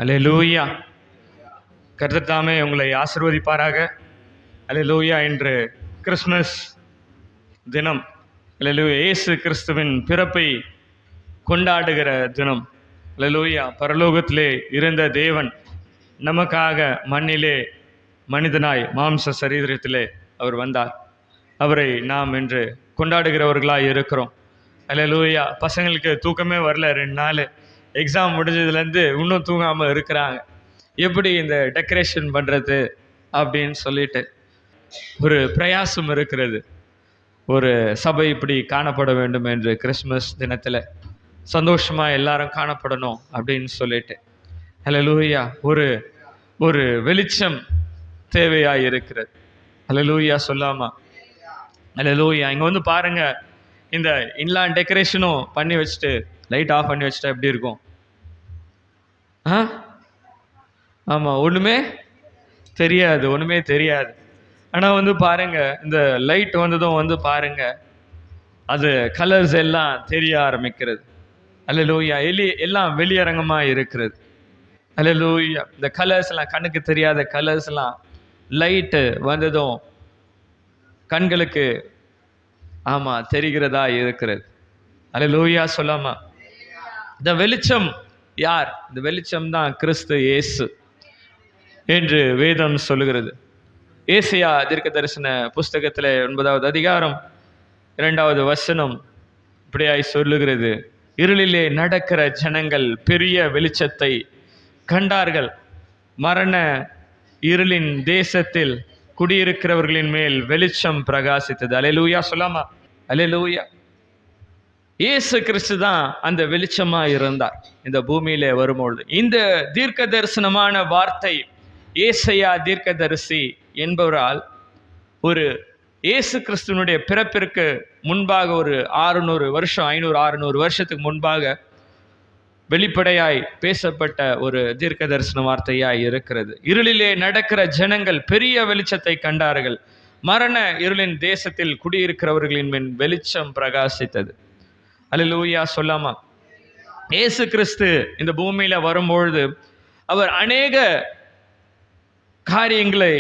அல்லேலூயா. கர்த்தர் தாமே உங்களை ஆசீர்வதிப்பாராக. அல்லேலூயா. இன்று கிறிஸ்மஸ் தினம். அல்லேலூயா. இயேசு கிறிஸ்துவின் பிறப்பை கொண்டாடுகிற தினம். அல்லேலூயா. பரலோகத்திலே இருந்த தேவன் நமக்காக மண்ணிலே மனிதனாய் மாம்ச சரீரத்திலே அவர் வந்தார். அவரை நாம் இன்று கொண்டாடுகிறவர்களாக இருக்கிறோம். அல்லேலூயா. பசங்களுக்கு தூக்கமே வரல, 2 நாள் எக்ஸாம் முடிஞ்சதுலேருந்து இன்னும் தூங்காமல் இருக்கிறாங்க. எப்படி இந்த டெக்கரேஷன் பண்ணுறது அப்படின்னு சொல்லிட்டு ஒரு பிரயாசம் இருக்கிறது. ஒரு சபை இப்படி காணப்பட வேண்டும் என்று கிறிஸ்மஸ் தினத்தில் சந்தோஷமாக எல்லாரும் காணப்படணும் அப்படின்னு சொல்லிட்டு அல்லேலூயா. ஒரு ஒரு வெளிச்சம் தேவையாக இருக்கிறது. அல்லேலூயா சொல்லாமா? அல்லேலூயா. இங்கே வந்து பாருங்கள், இந்த இன்லாண்ட் டெக்கரேஷனும் பண்ணி வச்சுட்டு லைட் ஆஃப் பண்ணி வச்சுட்டா எப்படி இருக்கும்? ஆமாம், ஒன்றுமே தெரியாது. ஆனால் வந்து பாருங்கள், இந்த லைட் வந்ததும் வந்து பாருங்கள், அது கலர்ஸ் எல்லாம் தெரிய ஆரம்பிக்கிறது. அல்லேலூயா. எல்லாம் வெளியரங்கமாக இருக்கிறது. அல்லேலூயா. இந்த கலர்ஸ் எல்லாம், கண்ணுக்கு தெரியாத கலர்ஸ் எல்லாம் லைட்டு வந்ததும் கண்களுக்கு தெரிகிறதா இருக்கிறது. அல்லேலூயா சொல்லாமா? இந்த வெளிச்சம் யார்? இந்த வெளிச்சம் தான் கிறிஸ்து இயேசு என்று வேதம் சொல்லுகிறது. ஏசாயா தீர்க்க தரிசன புஸ்தகத்தில் 9வது அதிகாரம் 2வது வசனம் இப்படியாய் சொல்லுகிறது. இருளிலே நடக்கிற ஜனங்கள் பெரிய வெளிச்சத்தை கண்டார்கள். மரண இருளின் தேசத்தில் குடியிருக்கிறவர்களின் மேல் வெளிச்சம் பிரகாசித்தது. அல்லேலூயா சொல்லாமா? அல்லேலூயா. இயேசு கிறிஸ்து தான் அந்த வெளிச்சமா இருந்தார் இந்த பூமியிலே வரும்பொழுது. இந்த தீர்க்க தரிசனமான வார்த்தை ஏசாயா தீர்க்கதரிசி என்பவரால் ஒரு இயேசு கிறிஸ்துவனுடைய பிறப்பிற்கு முன்பாக ஒரு 600 வருஷம் 500-600 வருஷத்துக்கு முன்பாக வெளிப்படையாய் பேசப்பட்ட ஒரு தீர்க்க தரிசன வார்த்தையாய் இருக்கிறது. இருளிலே நடக்கிற ஜனங்கள் பெரிய வெளிச்சத்தை கண்டார்கள். மரண இருளின் தேசத்தில் குடியிருக்கிறவர்களின் மேல் வெளிச்சம் பிரகாசித்தது. அல்லேலூயா சொல்லாமா? இயேசு கிறிஸ்து இந்த பூமியில வரும்பொழுது அவர் அநேக காரியங்களை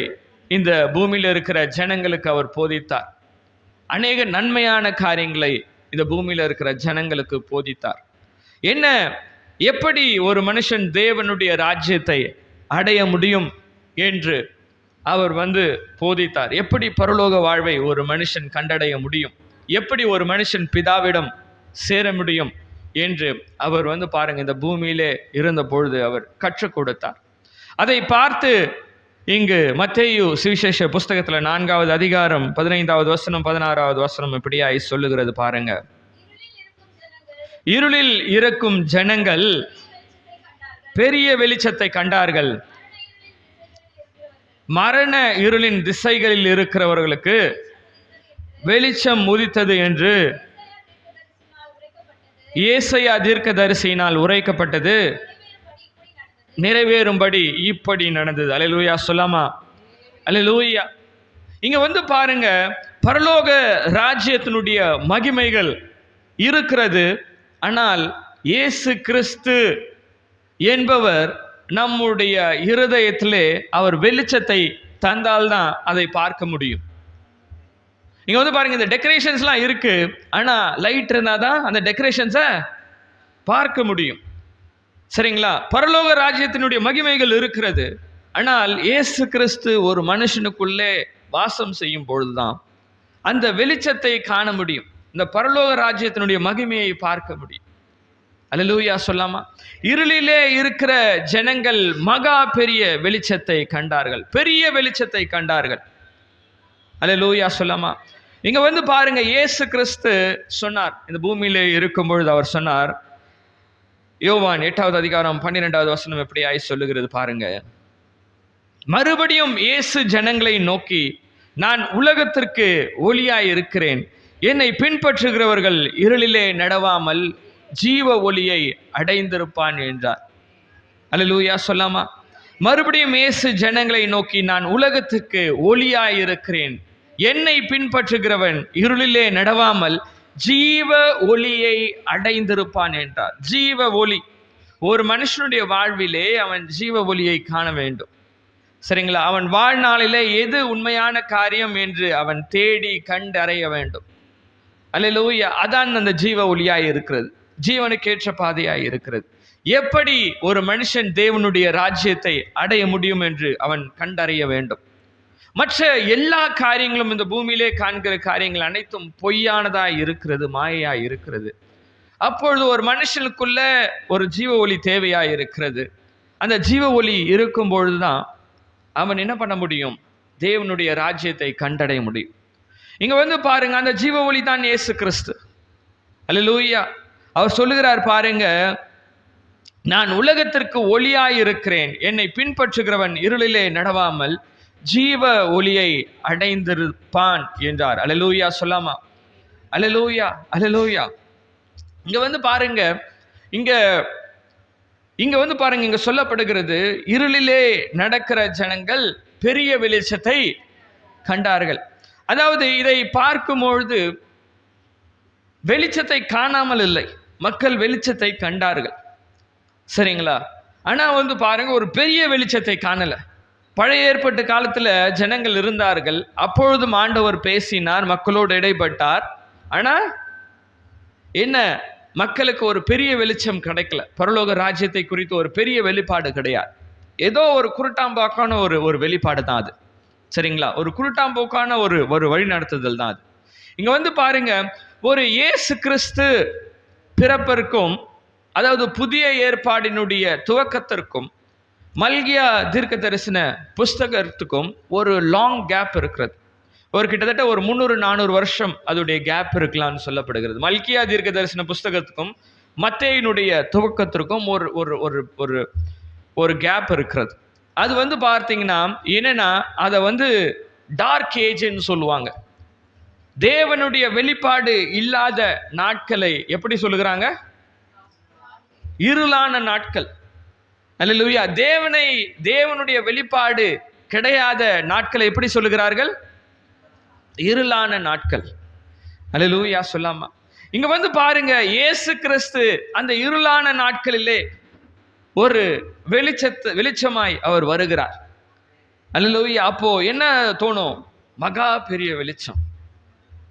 இந்த பூமியில் இருக்கிற ஜனங்களுக்கு அவர் போதித்தார். அநேக நன்மையான காரியங்களை இந்த பூமியில் இருக்கிற ஜனங்களுக்கு போதித்தார். என்ன, எப்படி ஒரு மனுஷன் தேவனுடைய ராஜ்யத்தை அடைய முடியும் என்று அவர் போதித்தார். எப்படி பரலோக வாழ்வை ஒரு மனுஷன் கண்டடைய முடியும், எப்படி ஒரு மனுஷன் பிதாவிடம் சேர முடியும் என்று அவர் பாருங்க இந்த பூமியிலே இருந்த பொழுது அவர் கற்றுக் கொடுத்தார். அதை பார்த்து இங்கு மத்தேயு சுவிசேஷ புஸ்தகத்தில் 4வது அதிகாரம் 15வது வசனம் 16வது வசனம் இப்படியாய் சொல்லுகிறது பாருங்க. இருளில் இருக்கும் ஜனங்கள் பெரிய வெளிச்சத்தை கண்டார்கள். மரண இருளின் திசைகளில் இருக்கிறவர்களுக்கு வெளிச்சம் உதித்தது என்று ஏசாயா தீர்க்கதரிசியினால் உரைக்கப்பட்டது நிறைவேறும்படி இப்படி நடந்தது. அல்லேலூயா சொல்லாமா? அல்லேலூயா. இங்க பாருங்க, பரலோக ராஜ்யத்தினுடைய மகிமைகள் இருக்கிறது. ஆனால் இயேசு கிறிஸ்து என்பவர் நம்முடைய இருதயத்திலே அவர் வெளிச்சத்தை தந்தால்தான் அதை பார்க்க முடியும். இங்க பாருங்க, இந்த டெக்கரேஷன்ஸ்லாம் இருக்கு, ஆனா லைட் இருந்தாதான் அந்த டெக்கரேஷன்ஸை பார்க்க முடியும். சரிங்களா? பரலோக ராஜ்யத்தினுடைய மகிமைகள் இருக்கிறது. ஆனால் இயேசு கிறிஸ்து ஒரு மனுஷனுக்குள்ளே வாசம் செய்யும் பொழுதுதான் அந்த வெளிச்சத்தை காண முடியும். இந்த பரலோக ராஜ்யத்தினுடைய மகிமையை பார்க்க முடியும். அல்லேலூயா சொல்லாமா? இருளிலே இருக்கிற ஜனங்கள் மகா பெரிய வெளிச்சத்தை கண்டார்கள். பெரிய வெளிச்சத்தை கண்டார்கள். அல்லேலூயா சொல்லாமா? இங்க பாருங்க, இயேசு கிறிஸ்து சொன்னார், இந்த பூமியிலே இருக்கும் பொழுது அவர் சொன்னார். யோவான் 8வது அதிகாரம் 12வது வசனம் எப்படியாய் சொல்லுகிறது பாருங்க. மறுபடியும் இயேசு ஜனங்களை நோக்கி, நான் உலகத்திற்கு ஒளியாய் இருக்கிறேன். என்னை பின்பற்றுகிறவர்கள் இருளிலே நடவாமல் ஜீவ ஒளியை அடைந்திருப்பான் என்றார். அல்லேலூயா சொல்லாமா? மறுபடியும் இயேசு ஜனங்களை நோக்கி, நான் உலகத்திற்கு ஒளியாய் இருக்கிறேன். என்னை பின்பற்றுகிறவன் இருளிலே நடவாமல் ஜீவ ஒளியை அடைந்திருப்பான் என்றார். ஜீவ ஒளி. ஒரு மனுஷனுடைய வாழ்விலே அவன் ஜீவ ஒளியை காண வேண்டும். சரிங்களா? அவன் வாழ்நாளிலே எது உண்மையான காரியம் என்று அவன் தேடி கண்டறிய வேண்டும். அல்லேலூயா. அதான் அந்த ஜீவ ஒளியாய் இருக்கிறது, ஜீவனுக்கேற்ற பாதையாய் இருக்கிறது. எப்படி ஒரு மனுஷன் தேவனுடைய ராஜ்யத்தை அடைய முடியும் என்று அவன் கண்டறிய வேண்டும். மற்ற எல்லா காரியங்களும், இந்த பூமியிலே காண்கிற காரியங்கள் அனைத்தும் பொய்யானதாய் இருக்கிறது, மாயையாய் இருக்கிறது. அப்பொழுது ஒரு மனுஷனுக்குள்ள ஒரு ஜீவ ஒளி தேவையாய் இருக்கிறது. அந்த ஜீவ ஒளி இருக்கும் பொழுதுதான் அவன் என்ன பண்ண முடியும்? தேவனுடைய ராஜ்யத்தை கண்டடைய முடியும். இங்க வந்து பாருங்க, அந்த ஜீவ ஒளி தான் இயேசு கிறிஸ்து. அல்லேலூயா. அவர் சொல்லுகிறார் பாருங்க, நான் உலகத்திற்கு ஒளியாய் இருக்கிறேன், என்னை பின்பற்றுகிறவன் இருளிலே நடவாமல் ஜீவ ஒளியை அடைந்திருப்பான் என்றார். அல்லேலூயா. சொல்லாமா? அல்லேலூயா, அல்லேலூயா. இங்க வந்து பாருங்க, இங்க வந்து பாருங்க, இங்க சொல்லப்படுகிறது, இருளிலே நடக்கிற ஜனங்கள் பெரிய வெளிச்சத்தை கண்டார்கள். அதாவது இதை பார்க்கும்பொழுது வெளிச்சத்தை காணாமல் இல்லை, மக்கள் வெளிச்சத்தை கண்டார்கள். சரிங்களா? ஆனா வந்து பாருங்க, ஒரு பெரிய வெளிச்சத்தை காணல. பழைய ஏற்பட்ட காலத்துல ஜனங்கள் இருந்தார்கள், அப்பொழுதும் ஆண்டவர் பேசினார், மக்களோடு இடைப்பட்டார். ஆனா என்ன, மக்களுக்கு ஒரு பெரிய வெளிச்சம் கிடைக்கல. பரலோக ராஜ்யத்தை குறித்து ஒரு பெரிய வெளிப்பாடு கிடையாது. ஏதோ ஒரு குருட்டாம்போக்கான ஒரு வெளிப்பாடு தான் அது. சரிங்களா? ஒரு குருட்டாம்போக்கான ஒரு வழி நடத்துதல் தான் அது. இங்க வந்து பாருங்க, ஒரு இயேசு கிறிஸ்து பிறப்பிற்கும், அதாவது புதிய ஏற்பாடினுடைய துவக்கத்திற்கும் மல்கியா தீர்க்க தரிசன புஸ்தகத்துக்கும் ஒரு லாங் கேப் இருக்கிறது. ஒரு கிட்டத்தட்ட ஒரு 300-400 வருஷம் அதோடைய கேப் இருக்கலாம்னு சொல்லப்படுகிறது. மல்கியா தீர்க்க தரிசன புஸ்தகத்துக்கும் மத்தேயுனுடைய துவக்கத்திற்கும் ஒரு ஒரு ஒரு ஒரு ஒரு கேப் இருக்கிறது. அது வந்து பார்த்தீங்கன்னா என்னன்னா, அதை வந்து டார்க் ஏஜ்னு சொல்லுவாங்க. தேவனுடைய வெளிப்பாடு இல்லாத நாட்களை எப்படி சொல்லுகிறாங்க? இருளான நாட்கள். அல்லேலூயா. தேவனுடைய வெளிப்பாடு கிடையாத நாட்களை எப்படி சொல்லுகிறார்கள்? இருளான நாட்கள். அல்லேலூயா. சொல்லாமா? இங்க வந்து பாருங்க, இயேசு கிறிஸ்து அந்த இருளான நாட்களிலே ஒரு வெளிச்சமாய் அவர் வருகிறார். அல்லேலூயா. அப்போ என்ன தோணும்? மகா பெரிய வெளிச்சம்.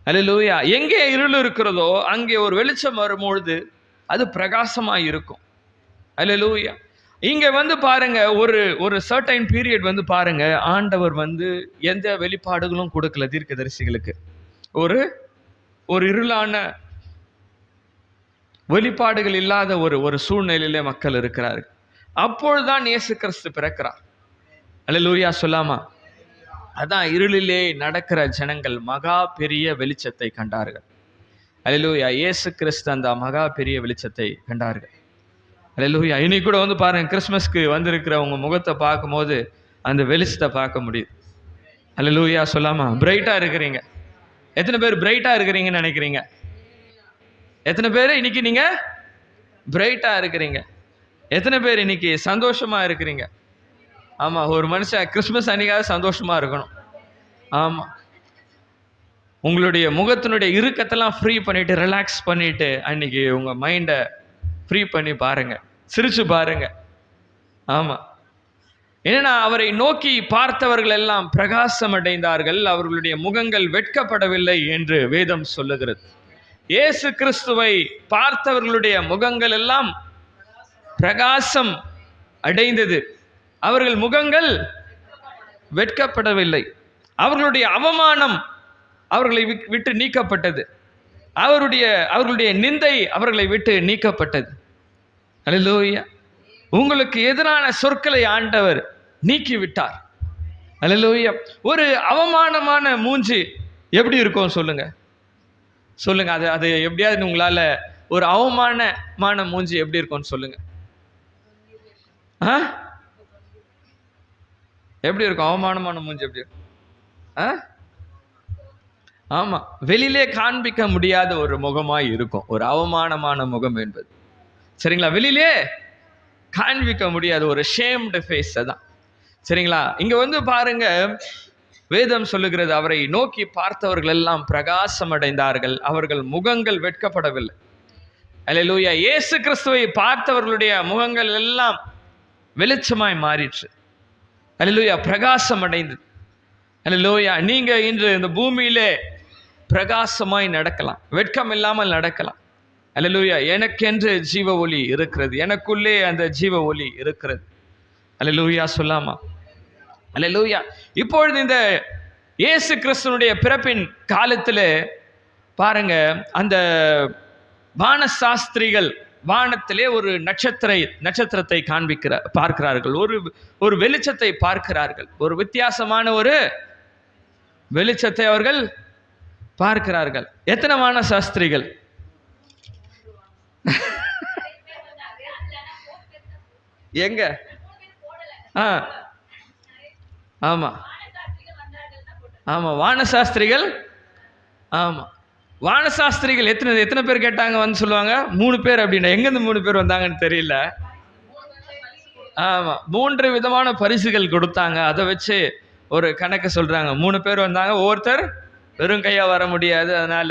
அல்லேலூயா. எங்கே இருள் இருக்கிறதோ அங்கே ஒரு வெளிச்சம் வரும்பொழுது அது பிரகாசமாய் இருக்கும். அல்லேலூயா. இங்க வந்து பாருங்க, ஒரு சர்டைன் பீரியட் வந்து பாருங்க, ஆண்டவர் வந்து எந்த வெளிப்பாடுகளும் கொடுக்கல தீர்க்கதரிசிகளுக்கு. ஒரு இருளான வெளிப்பாடுகள் இல்லாத ஒரு சூழ்நிலையிலே மக்கள் இருக்கிறார்கள். அப்பொழுதுதான் இயேசு கிறிஸ்து பிறக்கிறார். அல்லேலூயா. சொல்லாமா? அதான் இருளிலே நடக்கிற ஜனங்கள் மகா பெரிய வெளிச்சத்தை கண்டார்கள். அல்லேலூயா. இயேசு கிறிஸ்து அந்த மகா பெரிய வெளிச்சத்தை கண்டார்கள். அல்லேலூயா. இன்னைக்கு கூட வந்து பாருங்க, கிறிஸ்மஸ்க்கு வந்திருக்கிற உங்க முகத்தை பார்க்கும்போது அந்த வெளிச்சத்தை பார்க்க முடியுது. அல்லேலூயா. சொல்லாமா? பிரைட்டா இருக்கிறீங்க. எத்தனை பேர் பிரைட்டா இருக்கிறீங்கன்னு நினைக்கிறீங்க? எத்தனை பேர் இன்னைக்கு நீங்க பிரைட்டா இருக்கிறீங்க? எத்தனை பேர் இன்னைக்கு சந்தோஷமா இருக்கிறீங்க? ஆமா, ஒரு மனுஷன் கிறிஸ்மஸ் அன்னைக்காக சந்தோஷமா இருக்கணும். ஆமா, உங்களுடைய முகத்தினுடைய இறுக்கத்தெல்லாம் ஃப்ரீ பண்ணிட்டு, ரிலாக்ஸ் பண்ணிட்டு, அன்னைக்கு உங்க மைண்டை ஃப்ரீ பண்ணி பாருங்க, சிரிச்சு பாருங்க. ஆமா, ஏன்னா அவரை நோக்கி பார்த்தவர்கள் எல்லாம் பிரகாசம் அடைந்தார்கள், அவர்களுடைய முகங்கள் வெட்கப்படவில்லை என்று வேதம் சொல்லுகிறது. இயேசு கிறிஸ்துவை பார்த்தவர்களுடைய முகங்கள் எல்லாம் பிரகாசம் அடைந்தது, அவர்கள் முகங்கள் வெட்கப்படவில்லை. அவர்களுடைய அவமானம் அவர்களை விட்டு நீக்கப்பட்டது, அவர்களுடைய நிந்தை அவர்களை விட்டு நீக்கப்பட்டது. அல்லேலூயா. உங்களுக்கு எதிரான சொற்களை ஆண்டவர் நீக்கிவிட்டார். அல்லேலூயா. ஒரு அவமானமான மூஞ்சி எப்படி இருக்கும் சொல்லுங்க? சொல்லுங்க, அது எப்படியாவது உங்களால ஒரு அவமானமான மூஞ்சி எப்படி இருக்கும்னு சொல்லுங்க. எப்படி இருக்கும் அவமானமான மூஞ்சி? எப்படி இருக்கும்? ஆமா, வெளியிலே காண்பிக்க முடியாத ஒரு முகமாய் இருக்கும் ஒரு அவமானமான முகம் என்பது. சரிங்களா? வெளியிலே காண்பிக்க முடியாத ஒரு ஷேம்டு ஃபேஸ் தான். சரிங்களா? இங்க வந்து பாருங்க, வேதம் சொல்லுகிறது, அவரை நோக்கி பார்த்தவர்கள் எல்லாம் பிரகாசம் அடைந்தார்கள், அவர்கள் முகங்கள் வெட்கப்படவில்லை. அல்லேலூயா. இயேசு கிறிஸ்துவை பார்த்தவர்களுடைய முகங்கள் எல்லாம் வெளிச்சமாய் மாறிற்று. அல்லேலூயா. பிரகாசம் அடைந்தது. அல்லேலூயா. நீங்க இன்று இந்த பூமியிலே பிரகாசமாய் நடக்கலாம், வெட்கம் இல்லாமல் நடக்கலாம். அல்லேலூயா. எனக்கென்று ஜீவ ஒளி இருக்கிறது, எனக்குள்ளே அந்த ஜீவ ஒளி இருக்கிறது. அல்லேலூயா சொல்லாமா? அல்லேலூயா. இப்பொழுது இந்த இயேசு கிறிஸ்துனுடைய பிறப்பின் காலத்தில் பாருங்க, அந்த வானசாஸ்திரிகள் வானத்திலே ஒரு நட்சத்திரத்தை பார்க்கிறார்கள், ஒரு வெளிச்சத்தை பார்க்கிறார்கள், ஒரு வித்தியாசமான ஒரு வெளிச்சத்தை அவர்கள் பார்க்கிறார்கள். எத்தனை வானசாஸ்திரிகள்? எங்க? ஆமா ஆமா, வானசாஸ்திரிகள். ஆமா, வானசாஸ்திரிகள் எத்தனை பேர் கேட்டாங்க வந்து சொல்லுவாங்க 3 பேர் அப்படின்னா. எங்கேருந்து 3 பேர் வந்தாங்கன்னு தெரியல. ஆமா, 3 விதமான பரிசுகள் கொடுத்தாங்க. அதை வச்சு ஒரு கணக்கு சொல்றாங்க. 3 பேர் வந்தாங்க, ஒவ்வொருத்தர் வெறும் கையா வர முடியாது, அதனால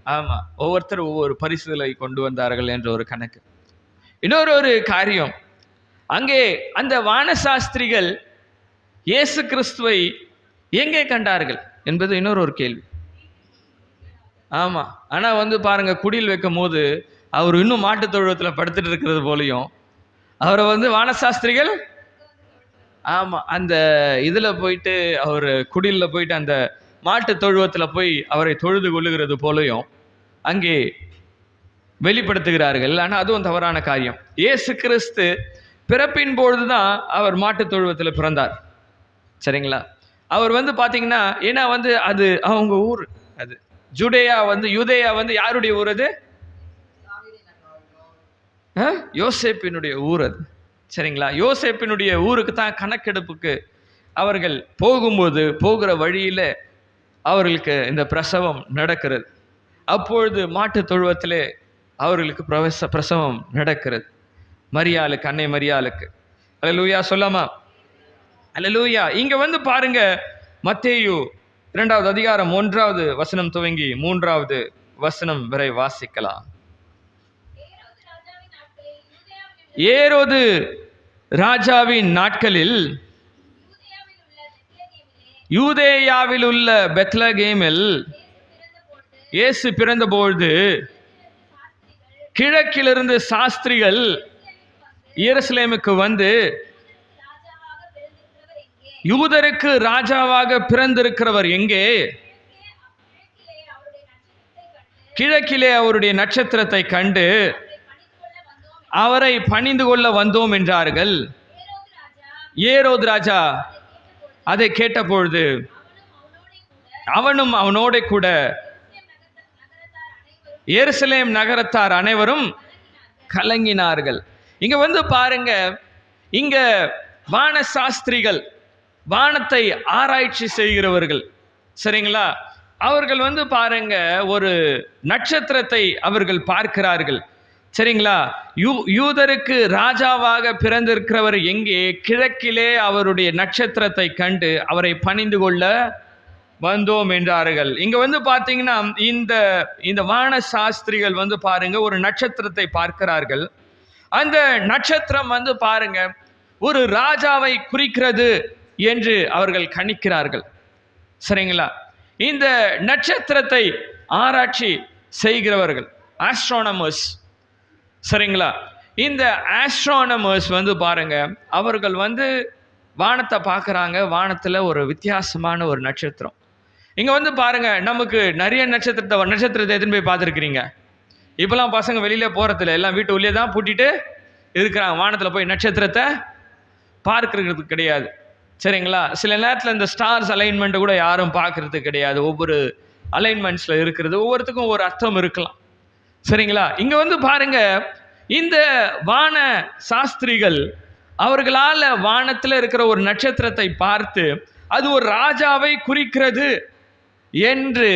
ஆமா ஒவ்வொருத்தர் ஒவ்வொரு பரிசுகளை கொண்டு வந்தார்கள் என்ற ஒரு கணக்கு. இன்னொரு காரியம், அங்கே அந்த வானசாஸ்திரிகள் இயேசு கிறிஸ்துவை எங்கே கண்டார்கள் என்பது இன்னொரு கேள்வி. ஆமா, ஆனா வந்து பாருங்க, குடியில் வைக்கும் போது அவர் இன்னும் மாட்டு தொழுவத்தில் படுத்துட்டு இருக்கிறது போலையும் அவரை வந்து வானசாஸ்திரிகள் ஆமா அந்த இதுல போயிட்டு அவர் குடியில் போயிட்டு அந்த மாட்டு தொழுவத்தில் போய் அவரை தொழுது கொள்ளுகிறது போலையும் அங்கே வெளிப்படுத்துகிறார்கள். ஆனால் அதுவும் தவறான காரியம். இயேசு கிறிஸ்து பிறப்பின் பொழுதுதான் அவர் மாட்டு தொழுவத்தில் பிறந்தார். சரிங்களா? அவர் வந்து பார்த்தீங்கன்னா, ஏன்னா வந்து அது அவங்க ஊர், அது யூதேயா வந்து யாருடைய ஊர்? அது யோசேப்பினுடைய ஊர் அது. சரிங்களா? யோசேப்பினுடைய ஊருக்கு தான் கணக்கெடுப்புக்கு அவர்கள் போகிற வழியில அவர்களுக்கு இந்த பிரசவம் நடக்கிறது. அப்பொழுது மாட்டு தொழுவத்திலே அவர்களுக்கு பிரசவம் நடக்கிறது. மரியாளுக்கு, அன்னை மரியாளுக்கு. அல்லேலூயா சொல்லாமா? அல்லேலூயா. இங்க வந்து பாருங்க, மத்தேயு 2வது அதிகாரம் 1வது வசனம் துவங்கி 3வது வசனம் வரை வாசிக்கலாம். ஏரோது ராஜாவின் நாட்களில் யூதேயாவில் உள்ள பெத்லகேமில் இயேசு பிறந்தபொழுது கிழக்கிலிருந்து சாஸ்திரிகள் எருசலேமுக்கு வந்து, யூதருக்கு ராஜாவாக பிறந்திருக்கிறவர் எங்கே? கிழக்கிலே அவருடைய நட்சத்திரத்தை கண்டு அவரை பணிந்து கொள்ள வந்தோம் என்றார்கள். ஏரோது ராஜா அதை கேட்டபொழுது அவனும் அவனோட கூட எருசலேம் நகரத்தார் அனைவரும் கலங்கினார்கள். இங்க வந்து பாருங்க, இங்க வானசாஸ்திரிகள், வானத்தை ஆராய்ச்சி செய்கிறவர்கள், சரிங்களா? அவர்கள் வந்து பாருங்க ஒரு நட்சத்திரத்தை அவர்கள் பார்க்கிறார்கள். சரிங்களா? யூதருக்கு ராஜாவாக பிறந்திருக்கிறவர் எங்கே? கிழக்கிலே அவருடைய நட்சத்திரத்தை கண்டு அவரை பணிந்து கொள்ள வந்தோம் என்றார்கள். இங்க வந்து பாத்தீங்கன்னா, இந்த வான சாஸ்திரிகள் வந்து பாருங்க ஒரு நட்சத்திரத்தை பார்க்கிறார்கள். அந்த நட்சத்திரம் வந்து பாருங்க ஒரு ராஜாவை குறிக்கிறது என்று அவர்கள் கணிக்கிறார்கள். சரிங்களா? இந்த நட்சத்திரத்தை ஆராய்ச்சி செய்கிறவர்கள் ஆஸ்ட்ரானமர்ஸ். சரிங்களா? இந்த ஆஸ்ட்ரானமர்ஸ் வந்து பாருங்க, அவர்கள் வந்து வானத்தை பார்க்குறாங்க. வானத்தில் ஒரு வித்தியாசமான ஒரு நட்சத்திரம். இங்கே வந்து பாருங்க, நமக்கு நிறைய நட்சத்திரத்தை எத்தனை போய் பார்த்துருக்கிறீங்க? இப்போலாம் பசங்க வெளியில போகிறதில்ல, எல்லாம் வீட்டு உள்ளே தான் பூட்டிட்டு இருக்கிறாங்க. வானத்தில் போய் நட்சத்திரத்தை பார்க்கறது கிடையாது. சரிங்களா? சில நேரத்தில் இந்த ஸ்டார்ஸ் அலைன்மெண்ட்டை கூட யாரும் பார்க்கறது கிடையாது. ஒவ்வொரு அலைன்மெண்ட்ஸில் இருக்கிறது ஒவ்வொருத்துக்கும் ஒரு அர்த்தம் இருக்கலாம். சரிங்களா? இங்கே வந்து பாருங்க, இந்த வான சாஸ்திரிகள் அவர்களால் வானத்தில் இருக்கிற ஒரு நட்சத்திரத்தை பார்த்து அது ஒரு ராஜாவை குறிக்கிறது என்று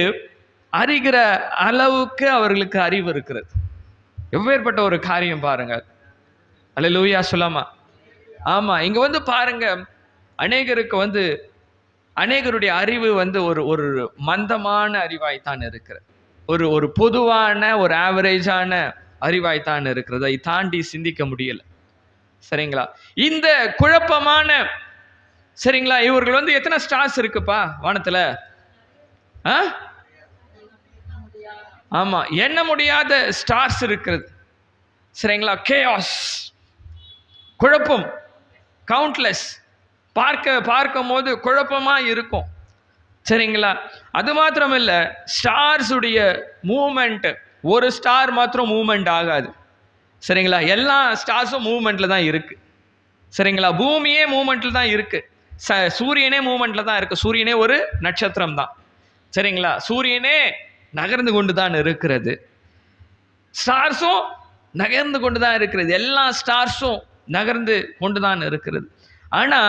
அறிகிற அளவுக்கு அவர்களுக்கு அறிவு இருக்கிறது. எவ்வேற்பட்ட ஒரு காரியம் பாருங்க. அல்லேலூயா சொல்லாமா? ஆமா, இங்க வந்து பாருங்க, அநேகருக்கு வந்து அநேகருடைய அறிவு வந்து ஒரு மந்தமான அறிவாய்த்தான் இருக்கிறது. ஒரு பொதுவான ஒரு ஆவரேஜான அறிவாய்த்தான் இருக்கிறது. அதை தாண்டி சிந்திக்க முடியல. சரிங்களா? இந்த குழப்பமான, சரிங்களா, இவர்கள் வந்து எத்தனை ஸ்டார்ஸ் இருக்குப்பா வானத்துல? ஆமா, எண்ண முடியாத ஸ்டார்ஸ் இருக்கிறது. சரிங்களா? கேஆஸ், குழப்பம், கவுண்ட்லெஸ். பார்க்கும் போது குழப்பமா இருக்கும். சரிங்களா? அது மாத்திரம் இல்ல, ஸ்டார்ஸ் உடைய மூவ்மெண்ட், ஒரு ஸ்டார் மாத்திரம் மூவ்மெண்ட் ஆகாது. சரிங்களா? எல்லா ஸ்டார்ஸும் மூவ்மெண்ட்ல தான் இருக்கு. சரிங்களா? பூமியே மூவ்மெண்ட்ல தான் இருக்கு. சூரியனே மூவ்மெண்ட்ல தான் இருக்கு. சூரியனே ஒரு நட்சத்திரம் தான். சரிங்களா? சூரியனே நகர்ந்து கொண்டு தான் இருக்கிறது. ஸ்டார்ஸும் நகர்ந்து கொண்டு தான் இருக்கிறது. எல்லா ஸ்டார்ஸும் நகர்ந்து கொண்டு தான் இருக்கிறது. ஆனா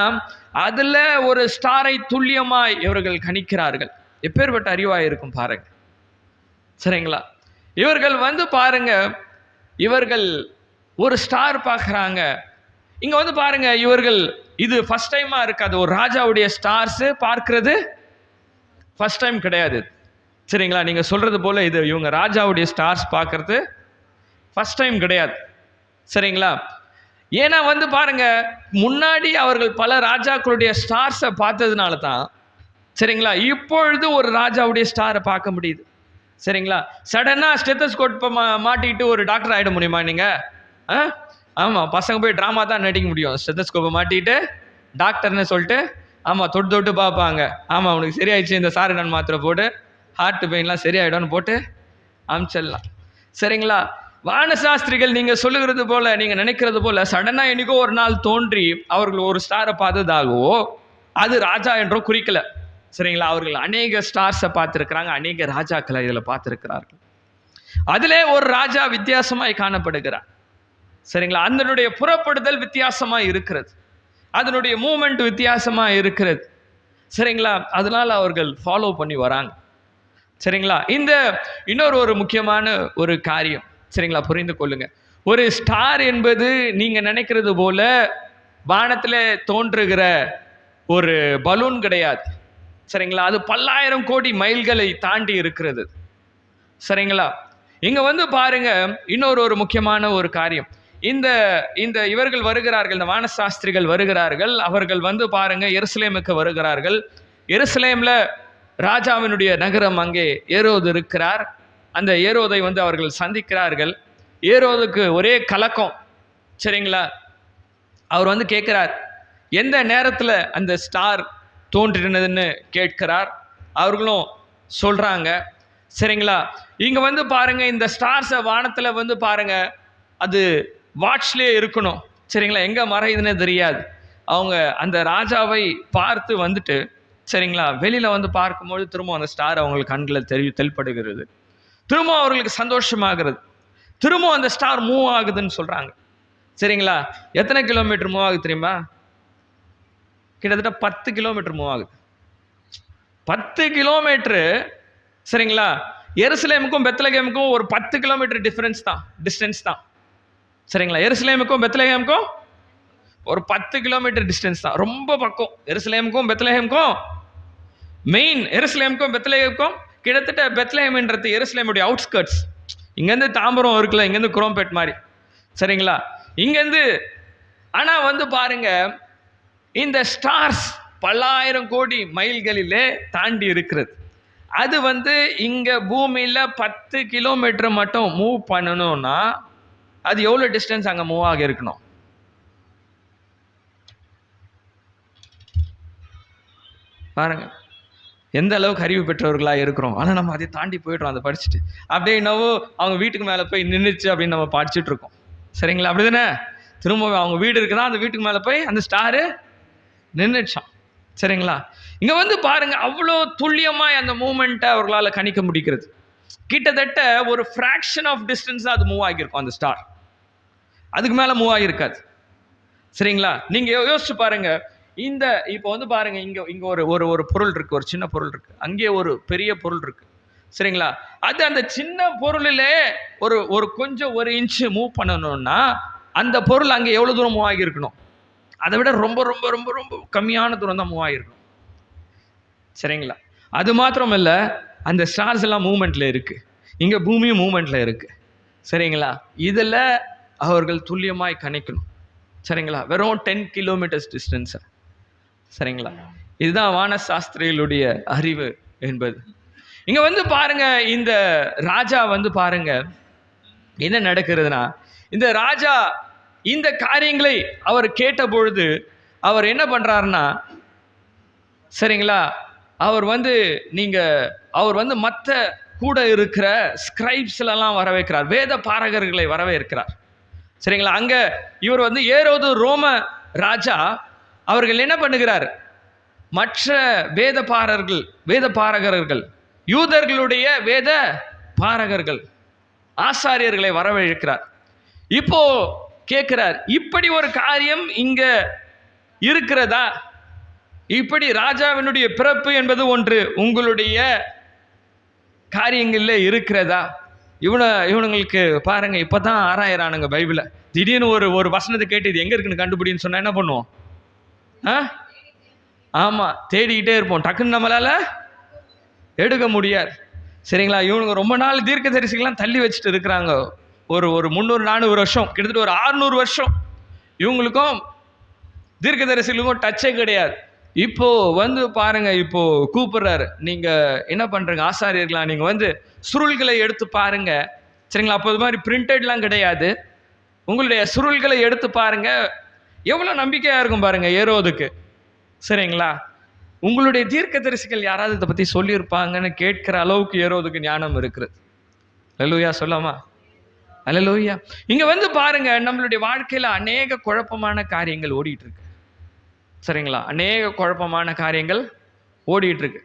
அதுல ஒரு ஸ்டாரை துல்லியமாய் இவர்கள் கணிக்கிறார்கள். எப்பேற்பட்ட அறிவாய் இருக்கும் பாருங்க. சரிங்களா? இவர்கள் வந்து பாருங்க, இவர்கள் ஒரு ஸ்டார் பார்க்குறாங்க. இங்க வந்து பாருங்க, இவர்கள் இது ஃபர்ஸ்ட் டைமா இருக்காது. ஒரு ராஜாவுடைய ஸ்டார்ஸ் பார்க்கிறது ஃபர்ஸ்ட் டைம் கிடையாது. சரிங்களா? நீங்க சொல்றது போல இது இவங்க ராஜாவுடைய ஸ்டார்ஸ் பார்க்கறது ஃபர்ஸ்ட் டைம் கிடையாது. சரிங்களா? ஏன்னா வந்து பாருங்க, முன்னாடி அவர்கள் பல ராஜாக்களுடைய ஸ்டார்ஸை பார்த்ததுனால தான், சரிங்களா, இப்பொழுது ஒரு ராஜாவுடைய ஸ்டாரை பார்க்க முடியுது. சரிங்களா? சடனா ஸ்டெத்தஸ்கோப் மாட்டிட்டு ஒரு டாக்டர் ஆகிட முடியுமா நீங்க? ஆமா, பசங்க போய் ட்ராமா தான் நடிக்க முடியும். ஸ்டெத்தஸ்கோப்பை மாட்டிட்டு டாக்டர்னு சொல்லிட்டு, ஆமா, தொட்டு பார்ப்பாங்க. ஆமா, உனக்கு சரியாயிடுச்சு, இந்த சாரு நான் மாத்திரை போட்டு ஹார்ட் பெயின்லாம் சரியாயிடும்னு போட்டு அமிச்சிடலாம். சரிங்களா? வானசாஸ்திரிகள் நீங்க சொல்லுகிறது போல, நீங்க நினைக்கிறது போல சடனா என்னைக்கோ ஒரு நாள் தோன்றி அவர்கள் ஒரு ஸ்டாரை பார்த்ததாகவோ அது ராஜா என்றோ குறிக்கல. சரிங்களா? அவர்கள் அநேக ஸ்டார்ஸை பார்த்திருக்கிறாங்க, அநேக ராஜாக்களை இதில் பார்த்திருக்கிறார்கள். அதிலே ஒரு ராஜா வித்தியாசமாய் காணப்படுகிறார். சரிங்களா? அதனுடைய புறப்படுதல் வித்தியாசமாய் இருக்கிறது, அதனுடைய மூமெண்ட் வித்தியாசமா இருக்கிறது. சரிங்களா? அதனால அவர்கள் ஃபாலோ பண்ணி வராங்க. சரிங்களா? இந்த இன்னொரு முக்கியமான ஒரு காரியம், சரிங்களா, புரிந்து கொள்ளுங்க. ஒரு ஸ்டார் என்பது நீங்க நினைக்கிறது போல வானத்துல தோன்றுகிற ஒரு பலூன் கிடையாது. சரிங்களா? அது பல்லாயிரம் கோடி மைல்களை தாண்டி இருக்கிறது. சரிங்களா? இங்க வந்து பாருங்க, இன்னொரு முக்கியமான ஒரு காரியம். இந்த இவர்கள் வருகிறார்கள், இந்த வானசாஸ்திரிகள் வருகிறார்கள். அவர்கள் வந்து பாருங்க எருசலேமுக்கு வருகிறார்கள். எருசலேம்ல ராஜாவினுடைய நகரம், அங்கே ஏரோது இருக்கிறார். அந்த ஏரோதை வந்து அவர்கள் சந்திக்கிறார்கள். ஏரோதுக்கு ஒரே கலக்கம். சரிங்களா? அவர் வந்து கேட்கிறார், எந்த நேரத்தில் அந்த ஸ்டார் தோன்றினதுன்னு கேட்கிறார். அவர்களும் சொல்றாங்க. சரிங்களா? இங்க வந்து பாருங்க, இந்த ஸ்டார்ஸை வானத்தில் வந்து பாருங்க, அது வாட்ச்லேயே இருக்கணும். சரிங்களா? எங்க மறையுதுன்னு தெரியாது. அவங்க அந்த ராஜாவை பார்த்து வந்துட்டு, சரிங்களா, வெளியில வந்து பார்க்கும்போது திரும்ப அந்த ஸ்டார் அவங்களுக்கு கண்களில் தென்படுகிறது. திரும்ப அவர்களுக்கு சந்தோஷமாகிறது. திரும்ப அந்த ஸ்டார் மூவ் ஆகுதுன்னு சொல்றாங்க. சரிங்களா? எத்தனை கிலோமீட்டர் மூவ் ஆகுது தெரியுமா? கிட்டத்தட்ட 10 கிலோமீட்டர் மூவ் ஆகுது. 10 கிலோமீட்டர். சரிங்களா? எருசலேமுக்கும் பெத்லகேமுக்கும் ஒரு 10 கிலோமீட்டர் டிஸ்டன்ஸ் தான். சரிங்களா? எருசலேமுக்கும் பெத்லகேமுக்கும் ஒரு 10 கிலோமீட்டர் டிஸ்டன்ஸ் தான். ரொம்ப பக்கம். எருசலேமுக்கும் பெத்லகேமுக்கும், மெயின் எருசலேமுக்கும் பெத்லகேமுக்கும் கிட்டத்தட்ட பெத்லகேம்ன்றது எருசலேமுடைய அவுட்ஸ்கர்ட்ஸ். இங்கேருந்து தாம்பரம் இருக்குல்ல, இங்கேருந்து குரோம்பேட் மாதிரி. சரிங்களா? இங்கேருந்து ஆனா வந்து பாருங்க, இந்த ஸ்டார்ஸ் பல்லாயிரம் கோடி மைல்களிலே தாண்டி இருக்கிறது. அது வந்து இங்க பூமியில 10 கிலோமீட்டர் மட்டும் மூவ் பண்ணணும்னா அது எவ்வளவு டிஸ்டன்ஸ் அங்க மூவ் ஆகி இருக்கணும்? பாருங்க, எந்த அளவுக்கு அறிவு பெற்றவர்களா இருக்கிறோம். ஆனா நம்ம அதை தாண்டி போயிடுறோம். அதை படிச்சுட்டு அப்படியே என்னவோ அவங்க வீட்டுக்கு மேல போய் நின்றுச்சு அப்படின்னு நம்ம படிச்சுட்டு இருக்கோம். சரிங்களா? அப்படிதானே? திரும்ப அவங்க வீடு இருக்குன்னா அந்த வீட்டுக்கு மேல போய் அந்த ஸ்டாரு நின்றுச்சான். சரிங்களா? இங்க வந்து பாருங்க, அவ்வளோ துல்லியமா அந்த மூமெண்ட்டை அவர்களால் கணிக்க முடிக்கிறது. கிட்டத்தட்ட ஒரு ஃப்ராக்ஷன் ஆஃப் டிஸ்டன்ஸ் அது மூவ் ஆகியிருக்கும் அந்த ஸ்டார். அதுக்கு மேல மூவ் ஆகியிருக்காது. சரிங்களா? நீங்க யோசிச்சு பாருங்க. இப்போ வந்து பாருங்க, இங்க ஒரு பொருள் இருக்கு, ஒரு சின்ன பொருள் இருக்கு, அங்கே ஒரு பெரிய பொருள் இருக்கு. சரிங்களா? அது அந்த சின்ன பொருளிலே ஒரு கொஞ்சம் 1 இன்ச் மூவ் பண்ணணும்னா அந்த பொருள் அங்கே எவ்வளவு தூரம் மூவ் ஆகியிருக்கணும்? அதை விட ரொம்ப ரொம்ப ரொம்ப ரொம்ப கம்மியான தூரம் தான் மூவ் ஆகிருக்கும். சரிங்களா? அது மாத்திரம் இல்லை, அந்த ஸ்டார்ஸ் எல்லாம் மூவ்மெண்ட்ல இருக்கு, இங்க பூமியும் மூவ்மெண்ட்ல இருக்கு. சரிங்களா? இதில் அவர்கள் துல்லியமாய் கணிக்கணும். சரிங்களா? வெறும் 10 கிலோமீட்டர்ஸ் டிஸ்டன்ஸை. சரிங்களா? இதுதான் வானசாஸ்திரிகளுடைய அறிவு என்பது. இங்க வந்து பாருங்க, இந்த ராஜா வந்து பாருங்க என்ன நடக்கிறதுனா, இந்த ராஜா இந்த காரியங்களை அவர் கேட்ட பொழுது அவர் என்ன பண்றாருன்னா, சரிங்களா, அவர் வந்து மற்ற கூட இருக்கிற ஸ்கிரைப்ஸ்லாம் வர வைக்கிறார், வேத பாரகர்களை வரவே இருக்கிறார். சரிங்களா? அங்க இவர் வந்து ஏரோது ரோம ராஜா, அவர்கள் என்ன பண்ணுகிறார், மற்ற வேத பாரகர்கள் யூதர்களுடைய வேத பாரகர்கள் ஆசாரியர்களை வரவழைக்கிறார். இப்போ கேட்கிறார், இப்படி ஒரு காரியம் இங்க இருக்கிறதா? இப்படி ராஜாவினுடைய பிறப்பு என்பது ஒன்று உங்களுடைய காரியங்கள்ல இருக்கிறதா? இவனுங்களுக்கு பாருங்க, இப்பதான் ஆராயறானுங்க பைபிளை. திடீர்னு ஒரு வசனத்தை கேட்டு இது எங்க இருக்குன்னு கண்டுபிடின்னு சொன்னா என்ன பண்ணுவோம்? ஆமா, தேடிக்கிட்டே இருப்போம். டக்குன்னு நம்மளால எடுக்க முடியாது. சரிங்களா? இவனுங்க ரொம்ப நாள் தீர்க்க தரிசிகள்லாம் தள்ளி வச்சுட்டு இருக்கிறாங்க. ஒரு 300-400 வருஷம், கிட்டத்தட்ட ஒரு 600 வருஷம் இவங்களுக்கும் தீர்க்க தரிசிகளுக்கும் டச்சே கிடையாது. இப்போ வந்து பாருங்க, இப்போ கூப்பிடுறாரு, நீங்க என்ன பண்றீங்க ஆசாரியர்களா, நீங்க வந்து சுருள்களை எடுத்து பாருங்க. சரிங்களா? அப்போ இது மாதிரி பிரிண்டட்லாம் கிடையாது. உங்களுடைய சுருள்களை எடுத்து பாருங்க. எவ்வளோ நம்பிக்கையா இருக்கும் பாருங்க ஏரோதுக்கு. சரிங்களா? உங்களுடைய தீர்க்க தரிசிகள் யாராவது இதை பற்றி சொல்லியிருப்பாங்கன்னு கேட்கிற அளவுக்கு ஏரோதுக்கு ஞானம் இருக்கிறது. அல்லேலூயா சொல்லாமா? அல்லேலூயா. இங்க வந்து பாருங்க, நம்மளுடைய வாழ்க்கையில அநேக குழப்பமான காரியங்கள் ஓடிட்டு இருக்கு. சரிங்களா? அநேக குழப்பமான காரியங்கள் ஓடிட்டு இருக்கு.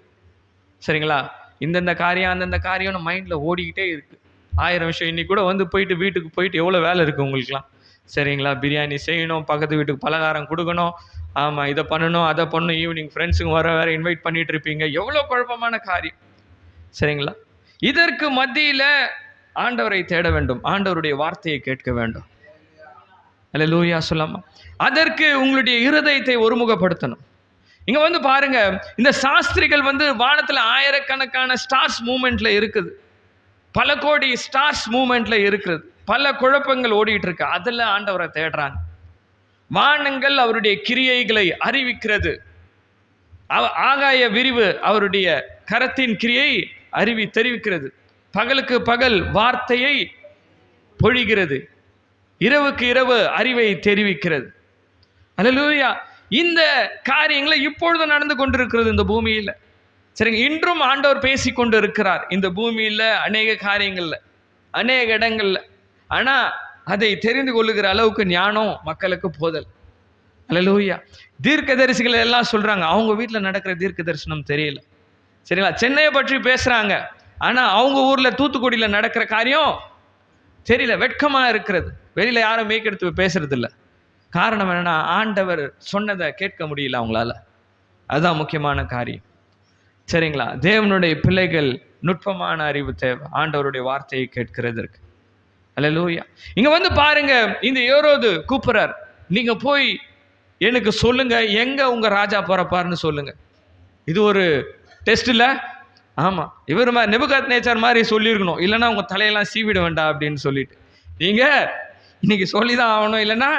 சரிங்களா? இந்தந்த காரியம் அந்தந்த காரியம்னு மைண்ட்ல ஓடிக்கிட்டே இருக்கு. 1000 விஷயம். இன்னைக்கு கூட வந்து வீட்டுக்கு போயிட்டு எவ்வளோ வேலை இருக்கு உங்களுக்குலாம். சரிங்களா? பிரியாணி செய்யணும், பக்கத்து வீட்டுக்கு பலகாரம் கொடுக்கணும், ஆமாம் இதை பண்ணணும் அதை பண்ணணும், ஈவினிங் ஃப்ரெண்ட்ஸுங்க வேற இன்வைட் பண்ணிட்டு இருப்பீங்க. எவ்வளோ குழப்பமான காரியம். சரிங்களா? இதற்கு மத்தியில் ஆண்டவரை தேட வேண்டும், ஆண்டவருடைய வார்த்தையை கேட்க வேண்டும். அல்லேலூயா சொல்லாமா? அதற்கு உங்களுடைய இருதயத்தை ஒருமுகப்படுத்தணும். இங்க வந்து பாருங்க, இந்த சாஸ்திரிகள் வந்து வானத்துல ஆயிரக்கணக்கான ஸ்டார்ஸ் மூவ்மெண்ட்ல இருக்குது, பல கோடி ஸ்டார்ஸ் மூவ்மெண்ட்ல இருக்குது, பல குழப்பங்கள் ஓடிட்டு இருக்கு. அதுல ஆண்டவரை தேடுறாங்க. வானங்கள் அவருடைய கிரியைகளை அறிவிக்கிறது, ஆகாய விரிவு அவருடைய கரத்தின் கிரியை தெரிவிக்கிறது, பகலுக்கு பகல் வார்த்தையை பொழிகிறது, இரவுக்கு இரவு அறிவை தெரிவிக்கிறது. அல்லேலூயா. இந்த காரியங்களை இப்பொழுது நடந்து கொண்டிருக்கிறது இந்த பூமியில். சரிங்க? இன்றும் ஆண்டவர் பேசி கொண்டு இருக்கிறார் இந்த பூமியில் அநேக காரியங்கள்ல, அநேக இடங்கள்ல. ஆனா அதை தெரிந்து கொள்ளுகிற அளவுக்கு ஞானம் மக்களுக்கு போதல். அல்லேலூயா. தீர்க்க தரிசிகள் எல்லாம் சொல்றாங்க, அவங்க வீட்டில் நடக்கிற தீர்க்க தரிசனம் தெரியல. சரிங்களா? சென்னையை பற்றி பேசுறாங்க, ஆனா அவங்க ஊர்ல தூத்துக்குடியில் நடக்கிற காரியம் தெரியல. வெட்கமா இருக்கிறது. வெளியில யாரும் மேய்க்கெடுத்து பேசுறது இல்லை. காரணம் என்னன்னா, ஆண்டவர் சொன்னதை கேட்க முடியல அவங்களால. அதுதான் முக்கியமான காரியம். சரிங்களா? தேவனுடைய பிள்ளைகள் நுட்பமான அறிவு தேவை, ஆண்டவருடைய வார்த்தையை கேட்கிறதற்கு. அல்லேலூயா. இங்க வந்து பாருங்க, இந்த ஏரோது கூப்பிடுறார், நீங்க போய் எனக்கு சொல்லுங்க, எங்க உங்க ராஜா பிறப்பாருன்னு சொல்லுங்க. இது ஒரு டெஸ்ட் இல்ல? ஆமா, இவர் நெபுகாத்நேச்சார் மாதிரி சொல்லியிருக்கணும், இல்லைன்னா உங்க தலையெல்லாம் சீவிட வேண்டாம் அப்படின்னு சொல்லிட்டு. நீங்க இன்னைக்கு சொல்லிதான் ஆகணும், இல்லைன்னா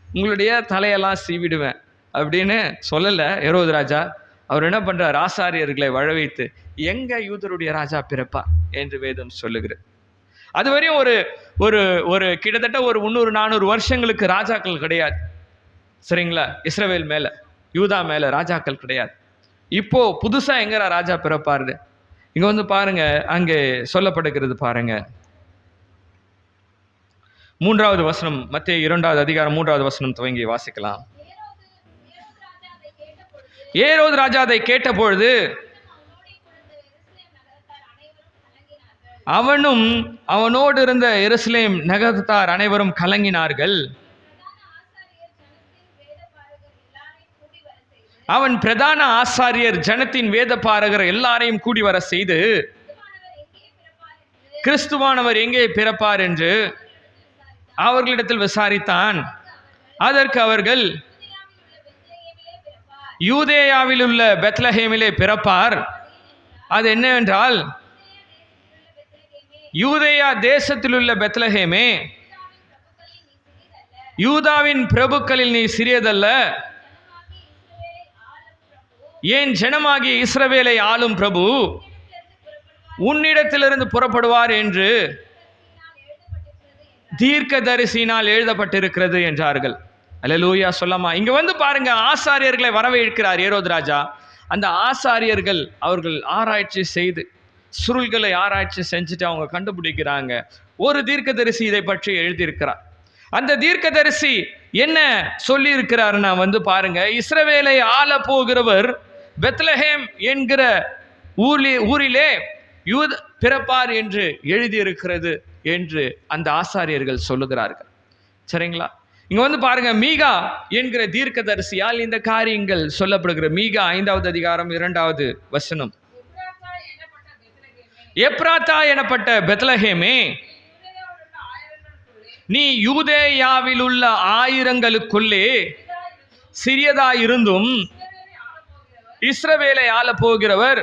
உங்களுடைய தலையெல்லாம் சீவிடுவேன் அப்படின்னு சொல்லலை ஏரோது ராஜா. அவர் என்ன பண்றார், ஆசாரியர்களை வழவைத்து எங்க யூதருடைய ராஜா பிறப்பா என்று வேதம் சொல்லுகிறது. அதுவரையும் ஒரு ஒரு ஒரு கிட்டத்தட்ட ஒரு 300-400 வருஷங்களுக்கு ராஜாக்கள் கிடையாது. சரிங்களா? இஸ்ரவேல் மேல, யூதா மேல ராஜாக்கள் கிடையாது. இப்போ புதுசா எங்க ராஜா பிறப்பாரு? இங்க வந்து பாருங்க, அங்கே சொல்லப்படுகிறது பாருங்க, 3வது வசனம், மத்தேயு 2வது அதிகாரம் 3வது வசனம் துவங்கி வாசிக்கலாம். ஏரோது ராஜா அதை கேட்டபொழுது அவனும் அவனோடு இருந்த எருசலேம் நகரத்தார் அனைவரும் கலங்கினார்கள். அவன் பிரதான ஆசாரியர் ஜனத்தின் வேத பாரகர் எல்லாரையும் கூடி வர செய்து, கிறிஸ்துவானவர் எங்கே பிறப்பார் என்று அவர்களிடத்தில் விசாரித்தான். அதற்கு அவர்கள், யூதேயாவில் உள்ள பெத்லஹேமிலே பிறப்பார். அது என்னவென்றால், யூதேயா தேசத்தில் உள்ள பெத்லஹேமே, யூதாவின் பிரபுக்களில் நீ சிறியதல்ல, ஏன் ஜனமாகிய இஸ்ரவேலை ஆளும் பிரபு உன்னிடத்திலிருந்து புறப்படுவார் என்று தீர்க்கதரிசியினால் எழுதப்பட்டிருக்கிறது என்றார்கள். அல்லேலூயா சொல்லாமா. இங்க வந்து பாருங்க, ஆசாரியர்களை வரவேற்கிறார் ஏரோது ராஜா. அந்த ஆசாரியர்கள் அவர்கள் ஆராய்ச்சி செய்து சுருள்களை ஆராய்ச்சி செஞ்சுட்டு அவங்க கண்டுபிடிக்கிறாங்க, ஒரு தீர்க்கதரிசி இதை பற்றி எழுதியிருக்கிறார். அந்த தீர்க்கதரிசி என்ன சொல்லி இருக்கிறாருன்னா வந்து பாருங்க, இஸ்ரவேலை ஆள போகிறவர் பெத்லஹேம் என்கிற ஊரிலே யூத பிறப்பார் என்று எழுதியிருக்கிறது என்று அந்த ஆசாரியர்கள் சொல்லுகிறார்கள். சரிங்களா? இங்க வந்து பாருங்க, மீகா என்கிற தீர்க்கதரிசியால் இந்த காரியங்கள் சொல்லப்படுகிற. மீகா 5வது அதிகாரம் 2வது வசனம். எப்ராத்தா எனப்பட்ட பெத்லஹேமே, நீ யூதேயாவில் உள்ள ஆயிரங்களுக்குள்ளே சிறியதாயிருந்தும் இஸ்ரவேலை ஆள போகிறவர்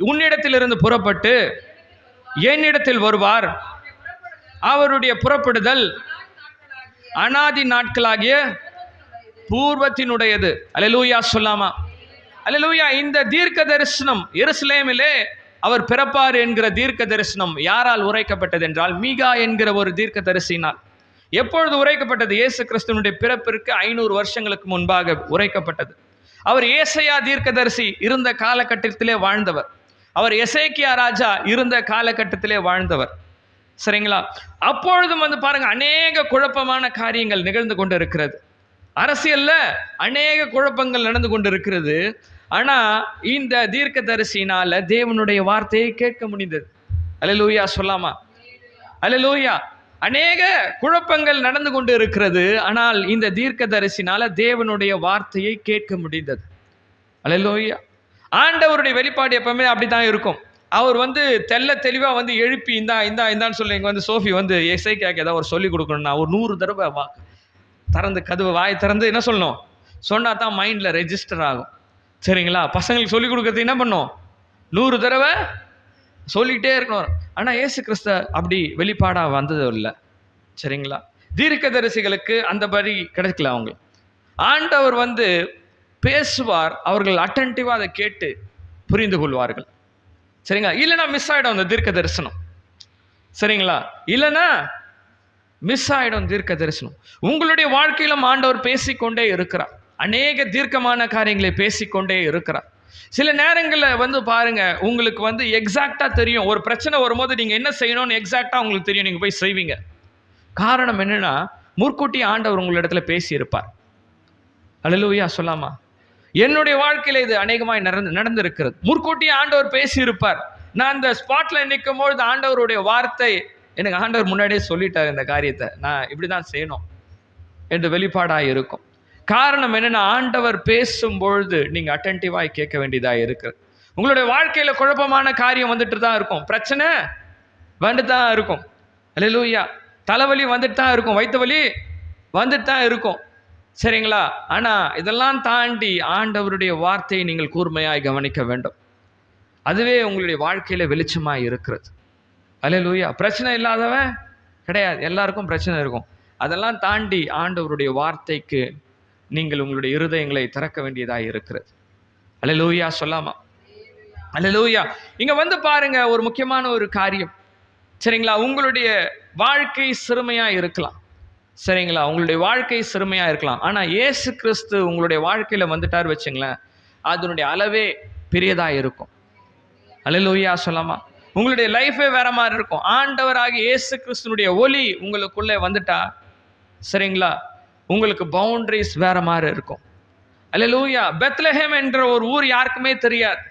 உன்னிடத்திலிருந்து புறப்பட்டு என்னிடத்தில் வருவார். அவருடைய புறப்படுதல் அனாதி நாட்களாகிய பூர்வத்தினுடையது. அல்லேலூயா சொல்லாமா. அல்லேலூயா. இந்த தீர்க்க தரிசனம் எருசலேமிலே அவர் பிறப்பார் என்கிற தீர்க்க தரிசனம் யாரால் உரைக்கப்பட்டது என்றால் மீகா என்கிற ஒரு தீர்க்க தரிசினால். எப்பொழுது உரைக்கப்பட்டது? இயேசு கிறிஸ்துவனுடைய பிறப்பிற்கு 500 வருஷங்களுக்கு முன்பாக உரைக்கப்பட்டது. அவர் ஏசாயா தீர்க்கதரிசி இருந்த காலகட்டத்திலே வாழ்ந்தவர். அவர் எசேக்கியா ராஜா இருந்த காலகட்டத்திலே வாழ்ந்தவர். சரிங்களா? அப்பொழுதும் வந்து பாருங்க, அநேக குழப்பமான காரியங்கள் நிகழ்ந்து கொண்டு இருக்கிறது. அரசியல்ல அநேக குழப்பங்கள் நடந்து கொண்டு இருக்கிறது. ஆனா இந்த தீர்க்கதரிசினால தேவனுடைய வார்த்தையை கேட்க முடிந்தது. அல்லேலூயா சொல்லாமா. அல்லேலூயா. அநேக குழப்பங்கள் நடந்து கொண்டு இருக்கிறது. ஆனால் இந்த தீர்க்கதரிசினால தேவனுடைய வார்த்தையை கேட்க முடிந்தது. அல்லேலூயா. ஆண்டவருடைய வெளிப்பாடு எப்பவுமே அப்படித்தான் இருக்கும். அவர் வந்து தெல்ல தெளிவா வந்து எழுப்பி இந்தான்னு சொல்லி இங்க வந்து சோஃபி வந்து எசேக்கியாக்கு ஏதாவது ஒரு சொல்லி கொடுக்கணும்னா ஒரு 100 தடவை திறந்து கதவை வாய் திறந்து என்ன சொல்லணும் சொன்னா தான் மைண்ட்ல ரெஜிஸ்டர் ஆகும். சரிங்களா? பசங்களுக்கு சொல்லி கொடுக்கறது என்ன பண்ணும்? 100 தடவை சொல்லிட்டே இருக்கணும். ஆனா இயேசு கிறிஸ்து அப்படி வெளிப்பாடா வந்தது இல்லை. சரிங்களா? தீர்க்கதரிசிகளுக்கு அந்த படி கிடைக்கல. அவங்க ஆண்டவர் வந்து பேசுவார், அவர்கள் அட்டென்டிவா அதை கேட்டு புரிந்து கொள்வார்கள். சரிங்களா? இல்லைன்னா மிஸ் ஆயிடும் அந்த தீர்க்க தரிசனம். சரிங்களா? இல்லைன்னா மிஸ் ஆயிடும் தீர்க்க தரிசனம். உங்களுடைய வாழ்க்கையிலும் ஆண்டவர் பேசிக்கொண்டே இருக்கிறார். அநேக தீர்க்கமான காரியங்களை பேசிக்கொண்டே இருக்கிறார். சில நேரங்களில் வந்து பாருங்க, உங்களுக்கு வந்து எக்ஸாக்டா தெரியும். ஒரு பிரச்சனை வரும்போது நீங்க என்ன செய்யணும்னு எக்ஸாக்டா உங்களுக்கு தெரியும். நீங்க போய் செய்வீங்க. காரணம் என்னன்னா, முற்கூட்டி ஆண்டவர் உங்களிடத்துல பேசி இருப்பார். அல்லேலூயா சொல்லாமா. என்னுடைய வாழ்க்கையில இது அநேகமாய் நடந்திருக்கிறது. முற்கூட்டி ஆண்டவர் பேசி இருப்பார். நான் இந்த ஸ்பாட்ல நிற்கும் பொழுது ஆண்டவருடைய வார்த்தை எனக்கு ஆண்டவர் முன்னாடியே சொல்லிட்டார், இந்த காரியத்தை நான் இப்படிதான் செய்யணும் என்று வெளிப்பாடாக இருக்கும். காரணம் என்னன்னா, ஆண்டவர் பேசும் பொழுது நீங்க அட்டென்டிவாய் கேட்க வேண்டியதா இருக்கு. உங்களுடைய வாழ்க்கையில குழப்பமான காரியம் வந்துட்டு தான் இருக்கும். பிரச்சனை வந்துட்டு தான் இருக்கும். அல்லேலூயா. தலைவலி வந்துட்டு தான் இருக்கும். வயிற்று வலி வந்துட்டு தான் இருக்கும். சரிங்களா? ஆனா இதெல்லாம் தாண்டி ஆண்டவருடைய வார்த்தையை நீங்கள் கூர்மையாய் கவனிக்க வேண்டும். அதுவே உங்களுடைய வாழ்க்கையில வெளிச்சமாய் இருக்கிறது. அல்லேலூயா. பிரச்சனை இல்லாதவன் கிடையாது. எல்லாருக்கும் பிரச்சனை இருக்கும். அதெல்லாம் தாண்டி ஆண்டவருடைய வார்த்தைக்கு நீங்கள் உங்களுடைய இருதயங்களை திறக்க வேண்டியதாக இருக்கிறது. அல்லேலூயா சொல்லாமா. அல்லேலூயா. இங்க வந்து பாருங்க, ஒரு முக்கியமான ஒரு காரியம். சரிங்களா? உங்களுடைய வாழ்க்கை சிறுமையா இருக்கலாம். சரிங்களா? உங்களுடைய வாழ்க்கை சிறுமையா இருக்கலாம். ஆனா இயேசு கிறிஸ்து உங்களுடைய வாழ்க்கையில வந்துட்டார் வச்சுங்களேன், அதனுடைய அளவே பெரியதா இருக்கும். அல்லேலூயா சொல்லாமா. உங்களுடைய லைஃபே வேற மாதிரி இருக்கும். ஆண்டவராகிய இயேசு கிறிஸ்துனுடைய ஒளி உங்களுக்குள்ளே வந்துட்டா, சரிங்களா, உங்களுக்கு பவுண்டரிஸ் வேற மாதிரி இருக்கும். அல்லேலூயா. பெத்லஹேம் என்ற ஒரு ஊர் யாருக்குமே தெரியாது.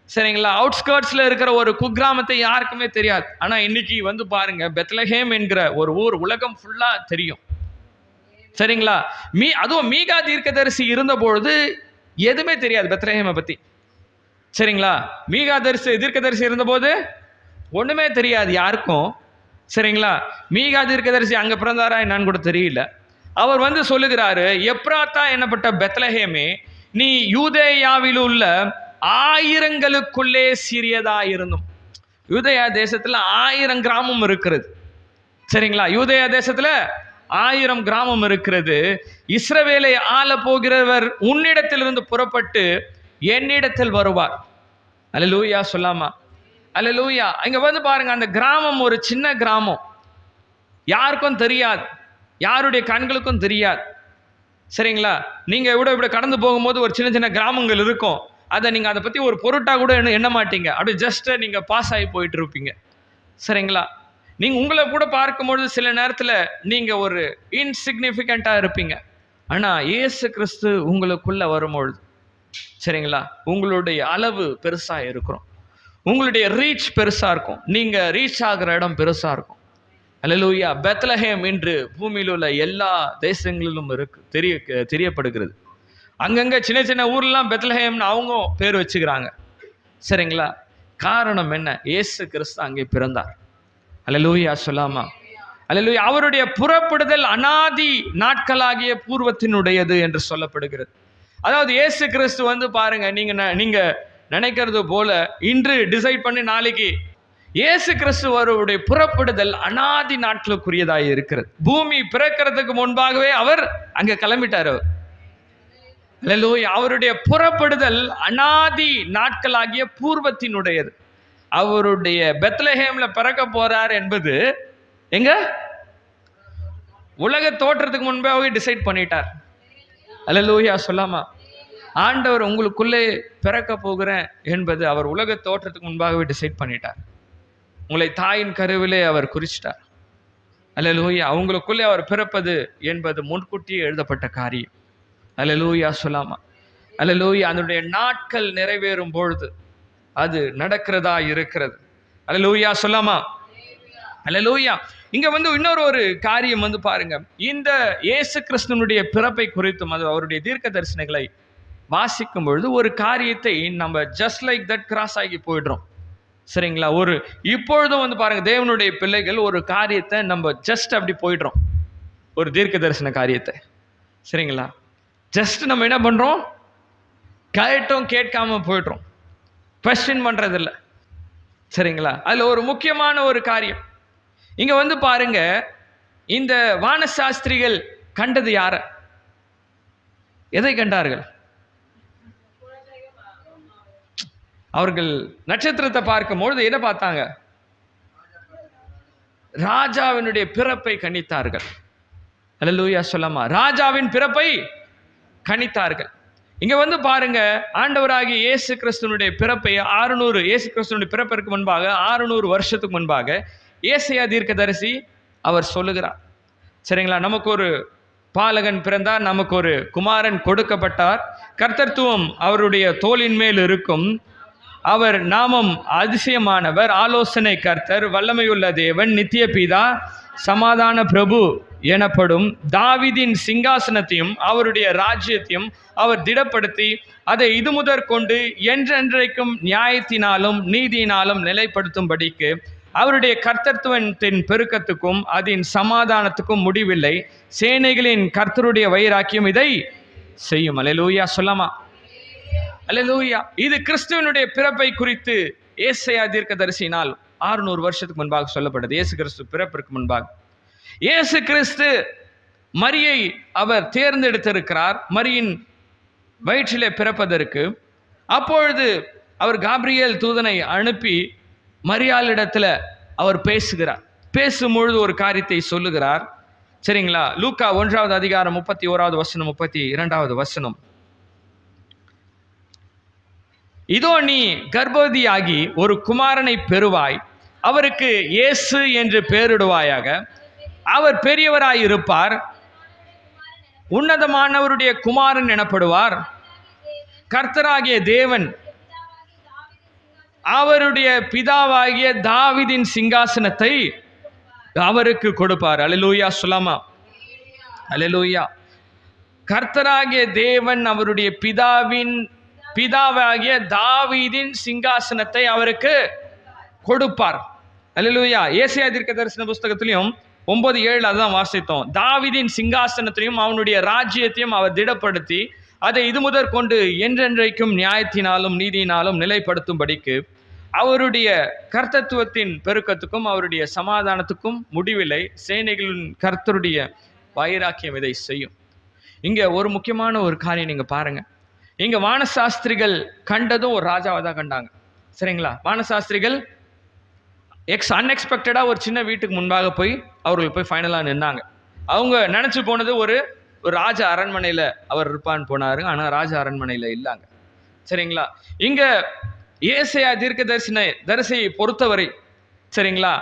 சரிங்களா? அவுட்ஸ்கர்ட்ஸ்ல இருக்கிற ஒரு குக்கிராமத்தை யாருக்குமே தெரியாது. ஆனா இன்னைக்கு வந்து பாருங்க, பெத்லஹேம் என்கிற ஒரு ஊர் உலகம் ஃபுல்லா தெரியும். சரிங்களா? அதுவும் மீகா தீர்க்கதரிசி இருந்த பொழுது எதுவுமே தெரியாது பெத்லஹேமை பத்தி. சரிங்களா? மீகா தீர்க்கதரிசி இருந்தபோது ஒண்ணுமே தெரியாது யாருக்கும். சரிங்களா? மீகா தீர்க்கதரிசி அங்க பிறந்தாரா என்னன்னு கூட தெரியல. அவர் வந்து சொல்லுகிறாரு, எப்ராத்தா என்னப்பட்ட பெத்லஹேமே, நீ யூதேயாவில் உள்ள ஆயிரங்களுக்குள்ளே சிறியதா இருந்தும். யூதேயா தேசத்துல 1000 கிராமம் இருக்கிறது. சரிங்களா? யூதேயா தேசத்துல 1000 கிராமம் இருக்கிறது. இஸ்ரவேலை ஆள போகிறவர் உன்னிடத்திலிருந்து புறப்பட்டு என்னிடத்தில் வருவார். அல்லேலூயா சொல்லாமா? அல்லேலூயா. இங்க வந்து பாருங்க, அந்த கிராமம் ஒரு சின்ன கிராமம், யாருக்கும் தெரியாது, யாருடைய கண்களுக்கும் தெரியாது. சரிங்களா? நீங்க இப்படி கடந்து போகும்போது ஒரு சின்ன சின்ன கிராமங்கள் இருக்கும், அதை நீங்க அதை பத்தி ஒரு பொருட்டா கூட எண்ண மாட்டீங்க, அப்படி ஜஸ்ட் நீங்க பாஸ் ஆகி போயிட்டு இருப்பீங்க. சரிங்களா? நீங்க உங்களை கூட பார்க்கும்பொழுது சில நேரத்துல நீங்க ஒரு இன்சிக்னிஃபிகண்டா இருப்பீங்க. ஆனா இயேசு கிறிஸ்து உங்களுக்குள்ள வரும்பொழுது, சரிங்களா, உங்களுடைய அளவு பெருசா இருக்கிறோம், உங்களுடைய ரீச் பெருசா இருக்கும், நீங்க ரீச் ஆகிற இடம் பெருசா இருக்கும். அல்லேலூயா. பெத்லஹேம் இன்று பூமியில் உள்ள எல்லா தேசங்களிலும் இருக்கு, தெரியப்படுகிறது. அங்கங்க சின்ன சின்ன ஊர்லாம் பெத்லஹேம்னு அவங்க பேர் வச்சுக்கிறாங்க. சரிங்களா? காரணம் என்ன? இயேசு கிறிஸ்து அங்கே பிறந்தார். அல்லேலூயா சொல்லாமா? அல்லேலூயா. அவருடைய புறப்படுதல் அனாதி நாட்களாகிய பூர்வத்தினுடையது என்று சொல்லப்படுகிறது. அதாவது இயேசு கிறிஸ்து வந்து பாருங்க, நீங்க நினைக்கிறது போல இன்று டிசைட் பண்ணி நாளைக்கு இயேசு கிறிஸ்து அவருடைய புறப்படுதல் அனாதி நாட்களுக்குரியதாக இருக்கிறது. பூமி பிறக்கிறதுக்கு முன்பாகவே அவர் அங்க கிளம்பிட்டார். அவர் அல்லேலூயா. அவருடைய புறப்படுதல் அனாதி நாட்களாகிய பூர்வத்தினுடையது. அவருடைய பெத்லஹேம்ல பிறக்க போறார் என்பது எங்க உலக தோற்றத்துக்கு முன்பாகவே டிசைட் பண்ணிட்டார். அல்லேலூயா சொல்லாமா? ஆண்டவர் உங்களுக்குள்ளே பிறக்க போகிறேன் என்பது அவர் உலக தோற்றத்துக்கு முன்பாகவே டிசைட் பண்ணிட்டார். உங்களை தாயின் கருவிலே அவர் குறிச்சிட்டார். அல்லேலூயா. அவங்களுக்குள்ளே அவர் பிறப்பது என்பது முன்கூட்டியே எழுதப்பட்ட காரியம். அல்லேலூயா சொல்லாமா? அல்லேலூயா. அதனுடைய நாட்கள் நிறைவேறும் பொழுது அது நடக்கிறதா இருக்கிறது. அல்லேலூயா சொல்லாமா? அல்லேலூயா. இங்க வந்து இன்னொரு காரியம் வந்து பாருங்க, இந்த இயேசு கிறிஸ்துனுடைய பிறப்பை குறித்தும் அது அவருடைய தீர்க்க தரிசனங்களை வாசிக்கும் பொழுது ஒரு காரியத்தை நம்ம ஜஸ்ட் லைக் தட் கிராஸ் ஆகி போயிடுறோம். சரிங்களா? இப்பொழுதும் வந்து பாருங்க, தேவனுடைய பிள்ளைகள் ஒரு காரியத்தை நம்ம ஜஸ்ட் அப்படி போயிடுறோம், ஒரு தீர்க்க தரிசன காரியத்தை. சரிங்களா? ஜஸ்ட் நம்ம என்ன பண்றோம்? கேட்டும் கேட்காம போயிடுறோம், கொஸ்டின் பண்றது இல்லை. சரிங்களா? அதுல ஒரு முக்கியமான ஒரு காரியம் இங்க வந்து பாருங்க, இந்த வானசாஸ்திரிகள் கண்டது யார? எதை கண்டார்கள்? அவர்கள் நட்சத்திரத்தை பார்க்கும்பொழுது என்ன பார்த்தாங்க? ராஜாவினுடைய பிறப்பை கணித்தார்கள். அல்லேலூயா சொல்லாமா? ராஜாவின் பிறப்பை கணித்தார்கள். இங்க வந்து பாருங்க, ஆண்டவராகிய இயேசு கிறிஸ்துனுடைய பிறப்பை 600 இயேசு கிறிஸ்துனுடைய பிறப்பிற்கு முன்பாக 600 வருஷத்துக்கு முன்பாக ஏசாயா தீர்க்கதரிசி அவர் சொல்லுகிறார். சரிங்களா? நமக்கு ஒரு பாலகன் பிறந்தார், நமக்கு ஒரு குமாரன் கொடுக்கப்பட்டார், கர்த்தத்துவம் அவருடைய தோளின் மேல் இருக்கும், அவர் நாமம் அதிசயமானவர், ஆலோசனை கர்த்தர், வல்லமையுள்ள தேவன், நித்திய பிதா, சமாதான பிரபு எனப்படும். தாவீதின் சிங்காசனத்தையும் அவருடைய ராஜ்யத்தையும் அவர் திடப்படுத்தி அதை இது முதற் கொண்டு என்றென்றைக்கும் நியாயத்தினாலும் நீதியினாலும் நிலைப்படுத்தும்படிக்கு அவருடைய கர்த்தத்துவத்தின் பெருக்கத்துக்கும் அதன் சமாதானத்துக்கும் முடிவில்லை. சேனைகளின் கர்த்தருடைய வைராக்கியம் இதை செய்யும். அல்லேலூயா சொல்லாமா? அல்லேலூயா. இது கிறிஸ்துவனுடைய பிறப்பை குறித்து ஏசாயா தீர்க்கதரிசியினால் 600 வருஷத்துக்கு முன்பாக சொல்லப்பட்டது. இயேசு கிறிஸ்து பிறப்பிற்கு முன்பாக இயேசு கிறிஸ்து மரியை அவர் தேர்ந்தெடுத்திருக்கிறார் மரியின் வயிற்றிலே பிறப்பதற்கு. அப்பொழுது அவர் காபிரியேல் தூதனை அனுப்பி மரியாளிடத்துல அவர் பேசுகிறார். பேசும்பொழுது ஒரு காரியத்தை சொல்லுகிறார். சரிங்களா? லூக்கா 1வது அதிகாரம் 31வது வசனம் 32வது வசனம். இதோ நீ கர்ப்பவதியாகி ஒரு குமாரனை பெறுவாய், அவருக்கு இயேசு என்று பெயரிடுவாயாக, அவர் பெரியவராய் இருப்பார், உன்னதமானவருடைய குமாரன் எனப்படுவார், கர்த்தராகிய தேவன் அவருடைய பிதாவாகிய தாவீதின் சிங்காசனத்தை அவருக்கு கொடுப்பார். அல்லேலூயா சொல்லாமா? அல்லேலூயா. கர்த்தராகிய தேவன் அவருடைய பிதாவாகிய தாவீதின் சிங்காசனத்தை அவருக்கு கொடுப்பார். அல்லேலூயா. ஏசாயா தீர்க்கதரிசன புஸ்தகத்திலையும் 9:7 அதான் வாசித்தோம். தாவீதின் சிங்காசனத்தையும் அவனுடைய ராஜ்யத்தையும் அவர் திடப்படுத்தி அதை இது முதற் கொண்டு என்றென்றைக்கும் நியாயத்தினாலும் நீதியினாலும் நிலைப்படுத்தும்படிக்கு அவருடைய கர்த்தத்துவத்தின் பெருக்கத்துக்கும் அவருடைய சமாதானத்துக்கும் முடிவில்லை. சேனைகளின் கர்த்தருடைய வைராக்கியம் இதை செய்யும். இங்க ஒரு முக்கியமான ஒரு காரியம் நீங்க பாருங்க. இங்க வானசாஸ்திரிகள் கண்டதும் ஒரு ராஜாவை தான் கண்டாங்க. சரிங்களா? வானசாஸ்திரிகள் அன்எக்ஸ்பெக்டடா ஒரு சின்ன வீட்டுக்கு முன்பாக போய் அவர்கள் போய் ஃபைனலா நின்னாங்க. அவங்க நினைச்சு போனது ஒரு ராஜ அரண்மனையில அவர் இருப்பான்னு போனாரு. ஆனா ராஜ அரண்மனையில இல்லாங்க. சரிங்களா? இங்க ஏசாயா தரிசியை பொறுத்தவரை, சரிங்களா,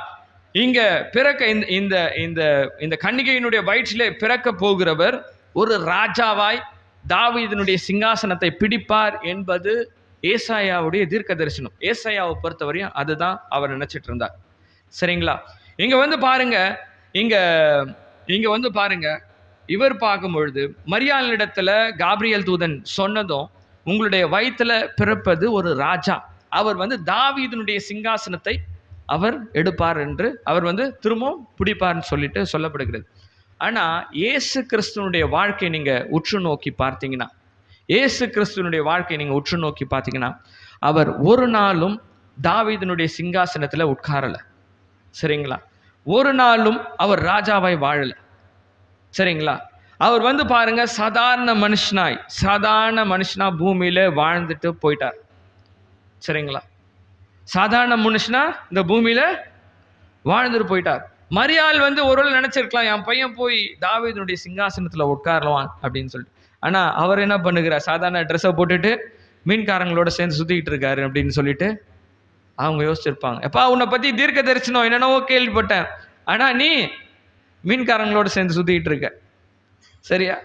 இங்க பிறக்க இந்த இந்த இந்த கன்னிகையினுடைய வயிற்றிலே பிறக்க போகிறவர் ஒரு ராஜாவாய் தாவீதினுடைய சிங்காசனத்தை பிடிப்பார் என்பது ஏசாயாவுடைய தீர்க்க தரிசனம். ஏசாயாவை பொறுத்தவரையும் அதுதான் அவர் நினைச்சிட்டு இருந்தார். சரிங்களா? இங்க வந்து பாருங்க, இங்க வந்து பாருங்க, இவர் பார்க்கும் பொழுது மரியாளிடத்துல காபிரியல் தூதன் சொன்னதும், உங்களுடைய வயிற்றுல பிறப்பது ஒரு ராஜா, அவர் வந்து தாவீதினுடைய சிங்காசனத்தை அவர் எடுப்பார் என்று, அவர் வந்து திரும்பவும் பிடிப்பார்னு சொல்லிட்டு சொல்லப்படுகிறது. ஆனா இயேசு கிறிஸ்துவனுடைய வாழ்க்கை நீங்க உற்று நோக்கி பார்த்தீங்கன்னா, உற்று நோக்கி பார்த்தீங்கன்னா, அவர் ஒரு நாளும் தாவீதினுடைய சிங்காசனத்துல உட்காரல. சரிங்களா? ஒரு நாளும் அவர் ராஜாவாய் வாழல. சரிங்களா? அவர் வந்து பாருங்க, சாதாரண மனுஷனா பூமியில வாழ்ந்துட்டு போயிட்டார். சரிங்களா? சாதாரண மனுஷனா இந்த பூமியில வாழ்ந்துட்டு போயிட்டார். மரியாள் வந்து ஒருவேளை நினைச்சிருக்கலாம், என் பையன் போய் தாவீதுனுடைய சிங்காசனத்துல உட்காரலாம் அப்படின்னு சொல்லிட்டு. ஆனா அவர் என்ன பண்ணுகிறார்? சாதாரண ட்ரெஸ்ஸை போட்டுட்டு மீன்காரங்களோட சேர்ந்து சுத்திக்கிட்டு இருக்காரு அப்படின்னு சொல்லிட்டு அவங்க யோசிச்சிருப்பாங்க. எப்பா, உன்னை பத்தி தீர்க்க தரிசனம் என்னென்னவோ கேள்விப்பட்டேன், ஆனா நீ மீன்காரங்களோட சேர்ந்து சுத்திக்கிட்டு இருக்க. சரியா?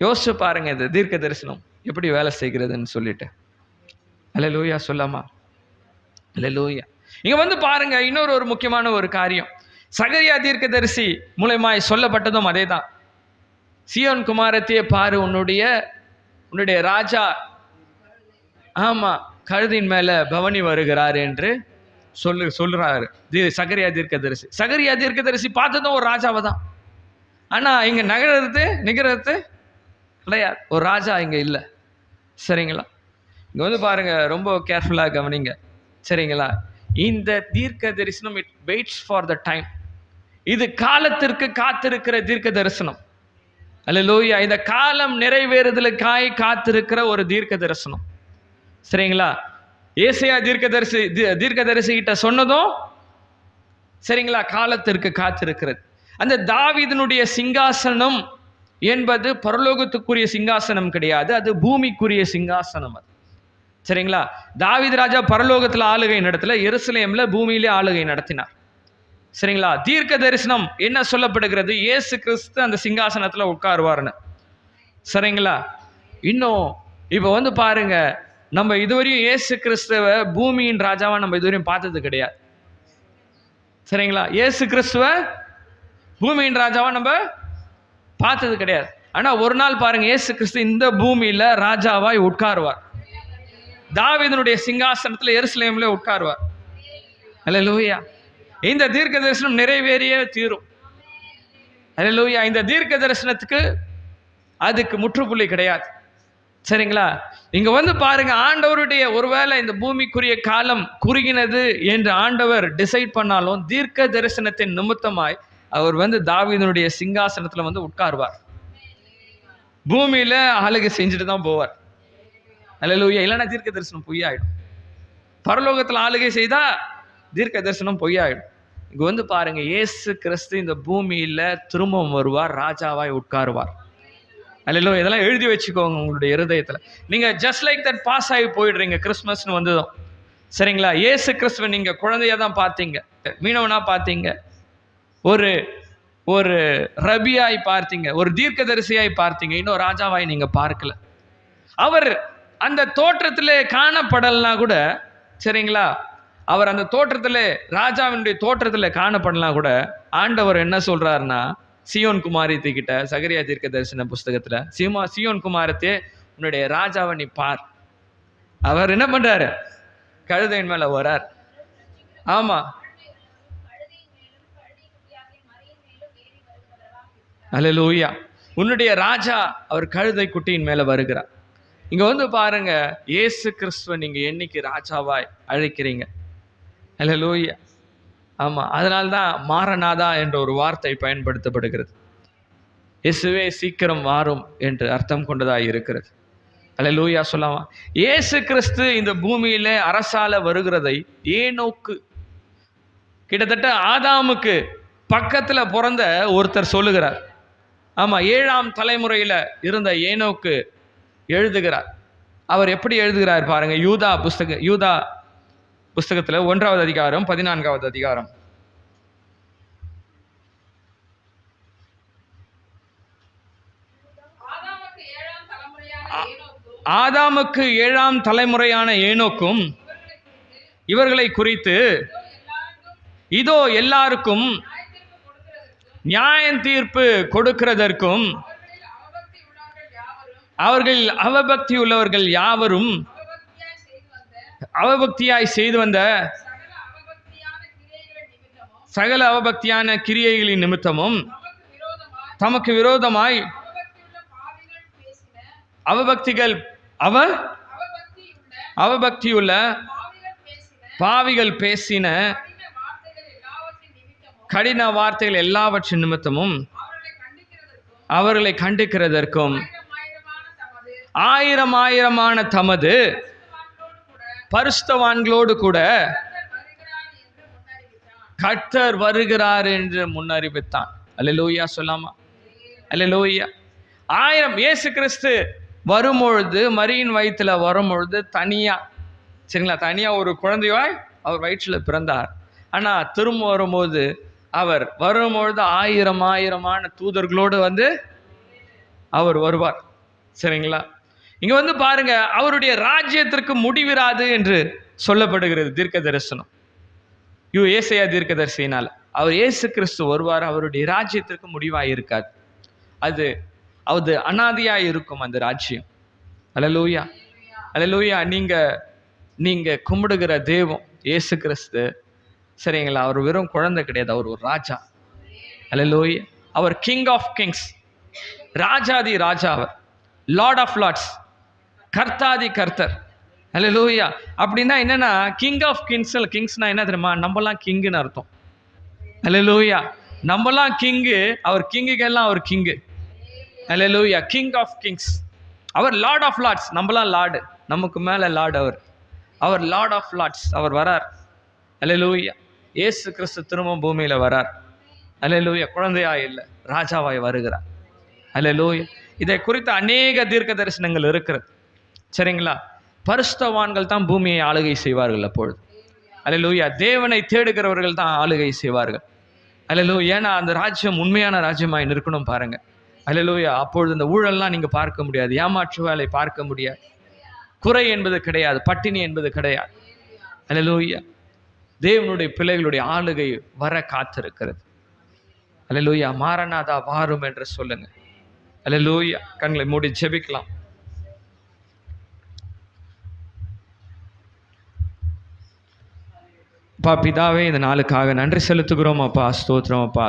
யோசிச்சு பாருங்க, இது தீர்க்க தரிசனம் எப்படி வேலை செய்கிறதுன்னு சொல்லிட்டு. அல்லேலூயா சொல்லாமா? அல்லேலூயா. இங்க வந்து பாருங்க, இன்னொரு முக்கியமான ஒரு காரியம், சகரியா தீர்க்கதரிசி மூலமாய் சொல்லப்பட்டதும் அதே தான். சீயோன் குமாரத்தியே பாரு, உன்னுடைய ராஜா ஆமா கழுதின் மேல பவனி வருகிறார் என்று சொல்றாரு சகரியா தீர்க்கதரிசி. பார்த்ததும் ஒரு ராஜாவை தான். ஆனா இங்க நிகழ்றது கிடையாது, ஒரு ராஜா இங்க இல்லை. சரிங்களா? இங்க வந்து பாருங்க, ரொம்ப கேர்ஃபுல்லா கவனிங்க. சரிங்களா? இந்த தீர்க்க தரிசனம் it weights for the time. இது காலத்திற்கு காத்திருக்கிற தீர்க்க தரிசனம். அல்லேலூயா. இந்த காலம் நிறைவேறுதலுக்காய் காத்திருக்கிற ஒரு தீர்க்க தரிசனம். சரிங்களா? ஏசாயா தீர்க்கதரிசி கிட்ட சொன்னதும், சரிங்களா, காலத்திற்கு காத்திருக்கிறது. அந்த தாவீதினுடைய சிங்காசனம் என்பது பரலோகத்துக்குரிய சிங்காசனம் கிடையாது, அது பூமிக்குரிய சிங்காசனம். அது சரிங்களா? தாவீது ராஜா பரலோகத்தில் ஆளுகை நடத்தல, எருசலேம்ல பூமியிலே ஆளுகை நடத்தினார். சரிங்களா? தீர்க்க தரிசனம் என்ன சொல்லப்படுகிறது? இயேசு கிறிஸ்து அந்த சிங்காசனத்துல உட்காருவார்னு. சரிங்களா? இன்னும் இப்ப வந்து பாருங்க, நம்ம இதுவரையும் இயேசு கிறிஸ்துவ பூமியின் ராஜாவா நம்ம இதுவரையும் பார்த்தது கிடையாது. சரிங்களா? இயேசு கிறிஸ்துவ பூமியின் ராஜாவா நம்ம பார்த்தது கிடையாது. ஆனா ஒரு நாள் பாருங்க, இயேசு கிறிஸ்து இந்த பூமியில ராஜாவாய் உட்காருவார். தாவீதினுடைய சிங்காசனத்துல எருசலேம்ல உட்காருவார். அல்லேலூயா. இந்த தீர்க்க தரிசனம் நிறைவேறியே தீரும். அல்லேலூயா. இந்த தீர்க்க தரிசனத்துக்கு அதுக்கு முற்றுப்புள்ளி கிடையாது. சரிங்களா? இங்க வந்து பாருங்க, ஆண்டவருடைய ஒருவேளை இந்த பூமிக்குரிய காலம் குறுகினது என்று ஆண்டவர் டிசைட் பண்ணாலும், தீர்க்க தரிசனத்தின் நிமித்தமாய் அவர் வந்து தாவீதினுடைய சிங்காசனத்துல வந்து உட்காருவார். பூமியில ஆளுகை செஞ்சுட்டு தான் போவார். அல்லேலூயா. இல்லைன்னா தீர்க்க தரிசனம் பொய்யாயிடும். பரலோகத்துல ஆளுகை செய்தா தீர்க்க தரிசனம் பொய்யாயிடும். இங்க வந்து பாருங்க, இயேசு கிறிஸ்து இந்த பூமியில திரும்பவும் வருவார், ராஜாவாய் உட்காருவார். அல்லேலூயா. இதெல்லாம் எழுதி வச்சுக்கோங்க உங்களுடைய இருதயத்துல. நீங்க ஜஸ்ட் லைக் தட் பாஸ் ஆகி போயிடுறீங்க கிறிஸ்மஸ்னு வந்ததும். சரிங்களா? இயேசு கிறிஸ்துவ நீங்க குழந்தையா தான் பார்த்தீங்க, மீனவனா பார்த்தீங்க, ஒரு ஒரு ரபியாய் பார்த்தீங்க, ஒரு தீர்க்கதரிசியாய் பார்த்தீங்க, இன்னும் ராஜாவாய் நீங்க பார்க்கல. அவர் அந்த தோற்றத்திலே காணப்படலனா கூட, சரிங்களா, அவர் அந்த தோற்றத்திலே ராஜாவினுடைய தோற்றத்துல காணப்படலாம் கூட, ஆண்டவர் என்ன சொல்றாருன்னா, சீயோன் குமாரத்தி கிட்ட சகரியா தீர்க்க தரிசன புஸ்தகத்துல, சீயோன் குமாரத்தே, உன்னுடைய ராஜாவை நீ பார். அவர் என்ன பண்றாரு? கழுதையின் மேல வரார். ஆமா, அல்லேலூயா. உன்னுடைய ராஜா அவர் கழுதை குட்டியின் மேல வருகிறார். இங்க வந்து பாருங்க, இயேசு கிறிஸ்துவ நீங்க என்னைக்கு ராஜாவாய் அழைக்கிறீங்க? அல்லேலூயா. ஆமா, அதனால்தான் மாரநாதா என்ற ஒரு வார்த்தை பயன்படுத்தப்படுகிறது. இயேசுவே சீக்கிரம் வாரும் என்று அர்த்தம் கொண்டதாய் இருக்கிறது. அல்லேலூயா சொல்லாமா. இயேசு கிறிஸ்து இந்த பூமியில அரசால வருகிறதை ஏனோக்கு, கிட்டத்தட்ட ஆதாமுக்கு பக்கத்துல பிறந்த ஒருத்தர் சொல்லுகிறார். ஆமா, 7ஆம் தலைமுறையில இருந்த ஏனோக்கு எழுதுகிறார். அவர் எப்படி எழுதுகிறார் பாருங்க. யூதா புஸ்தகத்துல 1வது அதிகாரம் 14வது அதிகாரம். ஆதாமுக்கு 7ஆம் தலைமுறையான ஏனோக்கும் இவர்களை குறித்து இதோ எல்லாருக்கும் நியாயம் தீர்ப்பு கொடுக்கிறதற்கும் அவர்கள் அவபக்தி உள்ளவர்கள் யாவரும் அவபக்தியாய் செய்து வந்த சகல அவபக்தியான கிரியைகளின் நிமித்தமும் தமக்கு விரோதமாய் அவபக்தியுள்ள பாவிகள் பேசின கடின வார்த்தைகள் எல்லாவற்றின் நிமித்தமும் அவர்களை கண்டிக்கிறதற்கும் ஆயிரமான தமது பரிசுத்தவான்களோடு கூட கர்த்தர் வருகிறார் என்று முன்னறிவித்தான். அல்லேலூயா சொல்லாமா. அல்லேலூயா. 1000 இயேசு கிறிஸ்து வரும்பொழுது, மரியின் வயிற்றுல வரும்பொழுது தனியா, சரிங்களா, தனியா ஒரு குழந்தையாய் அவர் வயிற்றுல பிறந்தார். ஆனா திரும்ப வரும்போது அவர் வரும்பொழுது ஆயிரமான தூதர்களோடு வந்து அவர் வருவார். சரிங்களா. இங்க வந்து பாருங்க, அவருடைய ராஜ்யத்திற்கு முடிவிராது என்று சொல்லப்படுகிறது தீர்க்க தரிசனம். ஏசாயா தீர்க்கதரிசியினால். அவர் இயேசு கிறிஸ்து வருவார், அவருடைய ராஜ்யத்திற்கு முடிவாய் இருக்காது. அது அனாதியாய் இருக்கும் அந்த ராஜ்யம். அல்லேலூயா. அல்லேலூயா. நீங்க கும்பிடுகிற தெய்வம் இயேசு கிறிஸ்து, சரிங்களா, அவர் வெறும் குழந்தை கிடையாது, அவர் ஒரு ராஜா. அல்லேலூயா. அவர் king of Kings, Rajathi Raja, our lord of Lord's, கர்த்தாதி கர்த்தர். அல்லேலூயா. அப்படின்னா என்னன்னா, கிங் ஆஃப் கிங்ஸ்னா என்ன தெரியுமா? நம்மலாம் கிங்குன்னு அர்த்தம். அல்லேலூயா. நம்மலாம் கிங்கு, அவர் கிங்குக்கெல்லாம் அவர் கிங்கு. அல்லேலூயா. கிங் ஆஃப் கிங்ஸ், அவர் லார்ட் ஆஃப் லார்ட்ஸ், நம்மலாம் லார்டு, நமக்கு மேல லார்டு அவர் லார்ட் ஆஃப் லார்ட்ஸ். அவர் வரார். அல்லேலூயா. இயேசு கிறிஸ்து திரும்ப பூமியில வரார். அல்லேலூயா. குழந்தையாய் இல்லை, ராஜாவாய் வருகிறார். அல்லேலூயா. இதை குறித்த அநேக தீர்க்க தரிசனங்கள் இருக்கிறது. சரிங்களா. பரிசுத்தவான்கள் தான் பூமியை ஆளுகை செய்வார்கள் அப்பொழுது. அல்லேலூயா. தேவனை தேடுகிறவர்கள் தான் ஆளுகை செய்வார்கள். அல்லேலூயா. ஏன்னா அந்த ராஜ்யம் உண்மையான ராஜ்யமாய் இருக்கணும் பாருங்க. அல்லேலூயா. அப்பொழுது இந்த ஊழல்லாம் நீங்க பார்க்க முடியாது, ஏமாற்று வேலை பார்க்க முடியாது, குறை என்பது கிடையாது, பட்டினி என்பது கிடையாது. அல்லேலூயா. தேவனுடைய பிள்ளைகளுடைய ஆளுகை வர காத்திருக்கிறது. அல்லேலூயா. மாரநாதா வாரும் என்று சொல்லுங்க. அல்லேலூயா. கண்களை மூடி ஜெபிக்கலாம். அப்பா பிதாவே, இந்த நாளுக்காக நன்றி செலுத்துகிறோம் அப்பா. ஸ்தோத்திரம் அப்பா.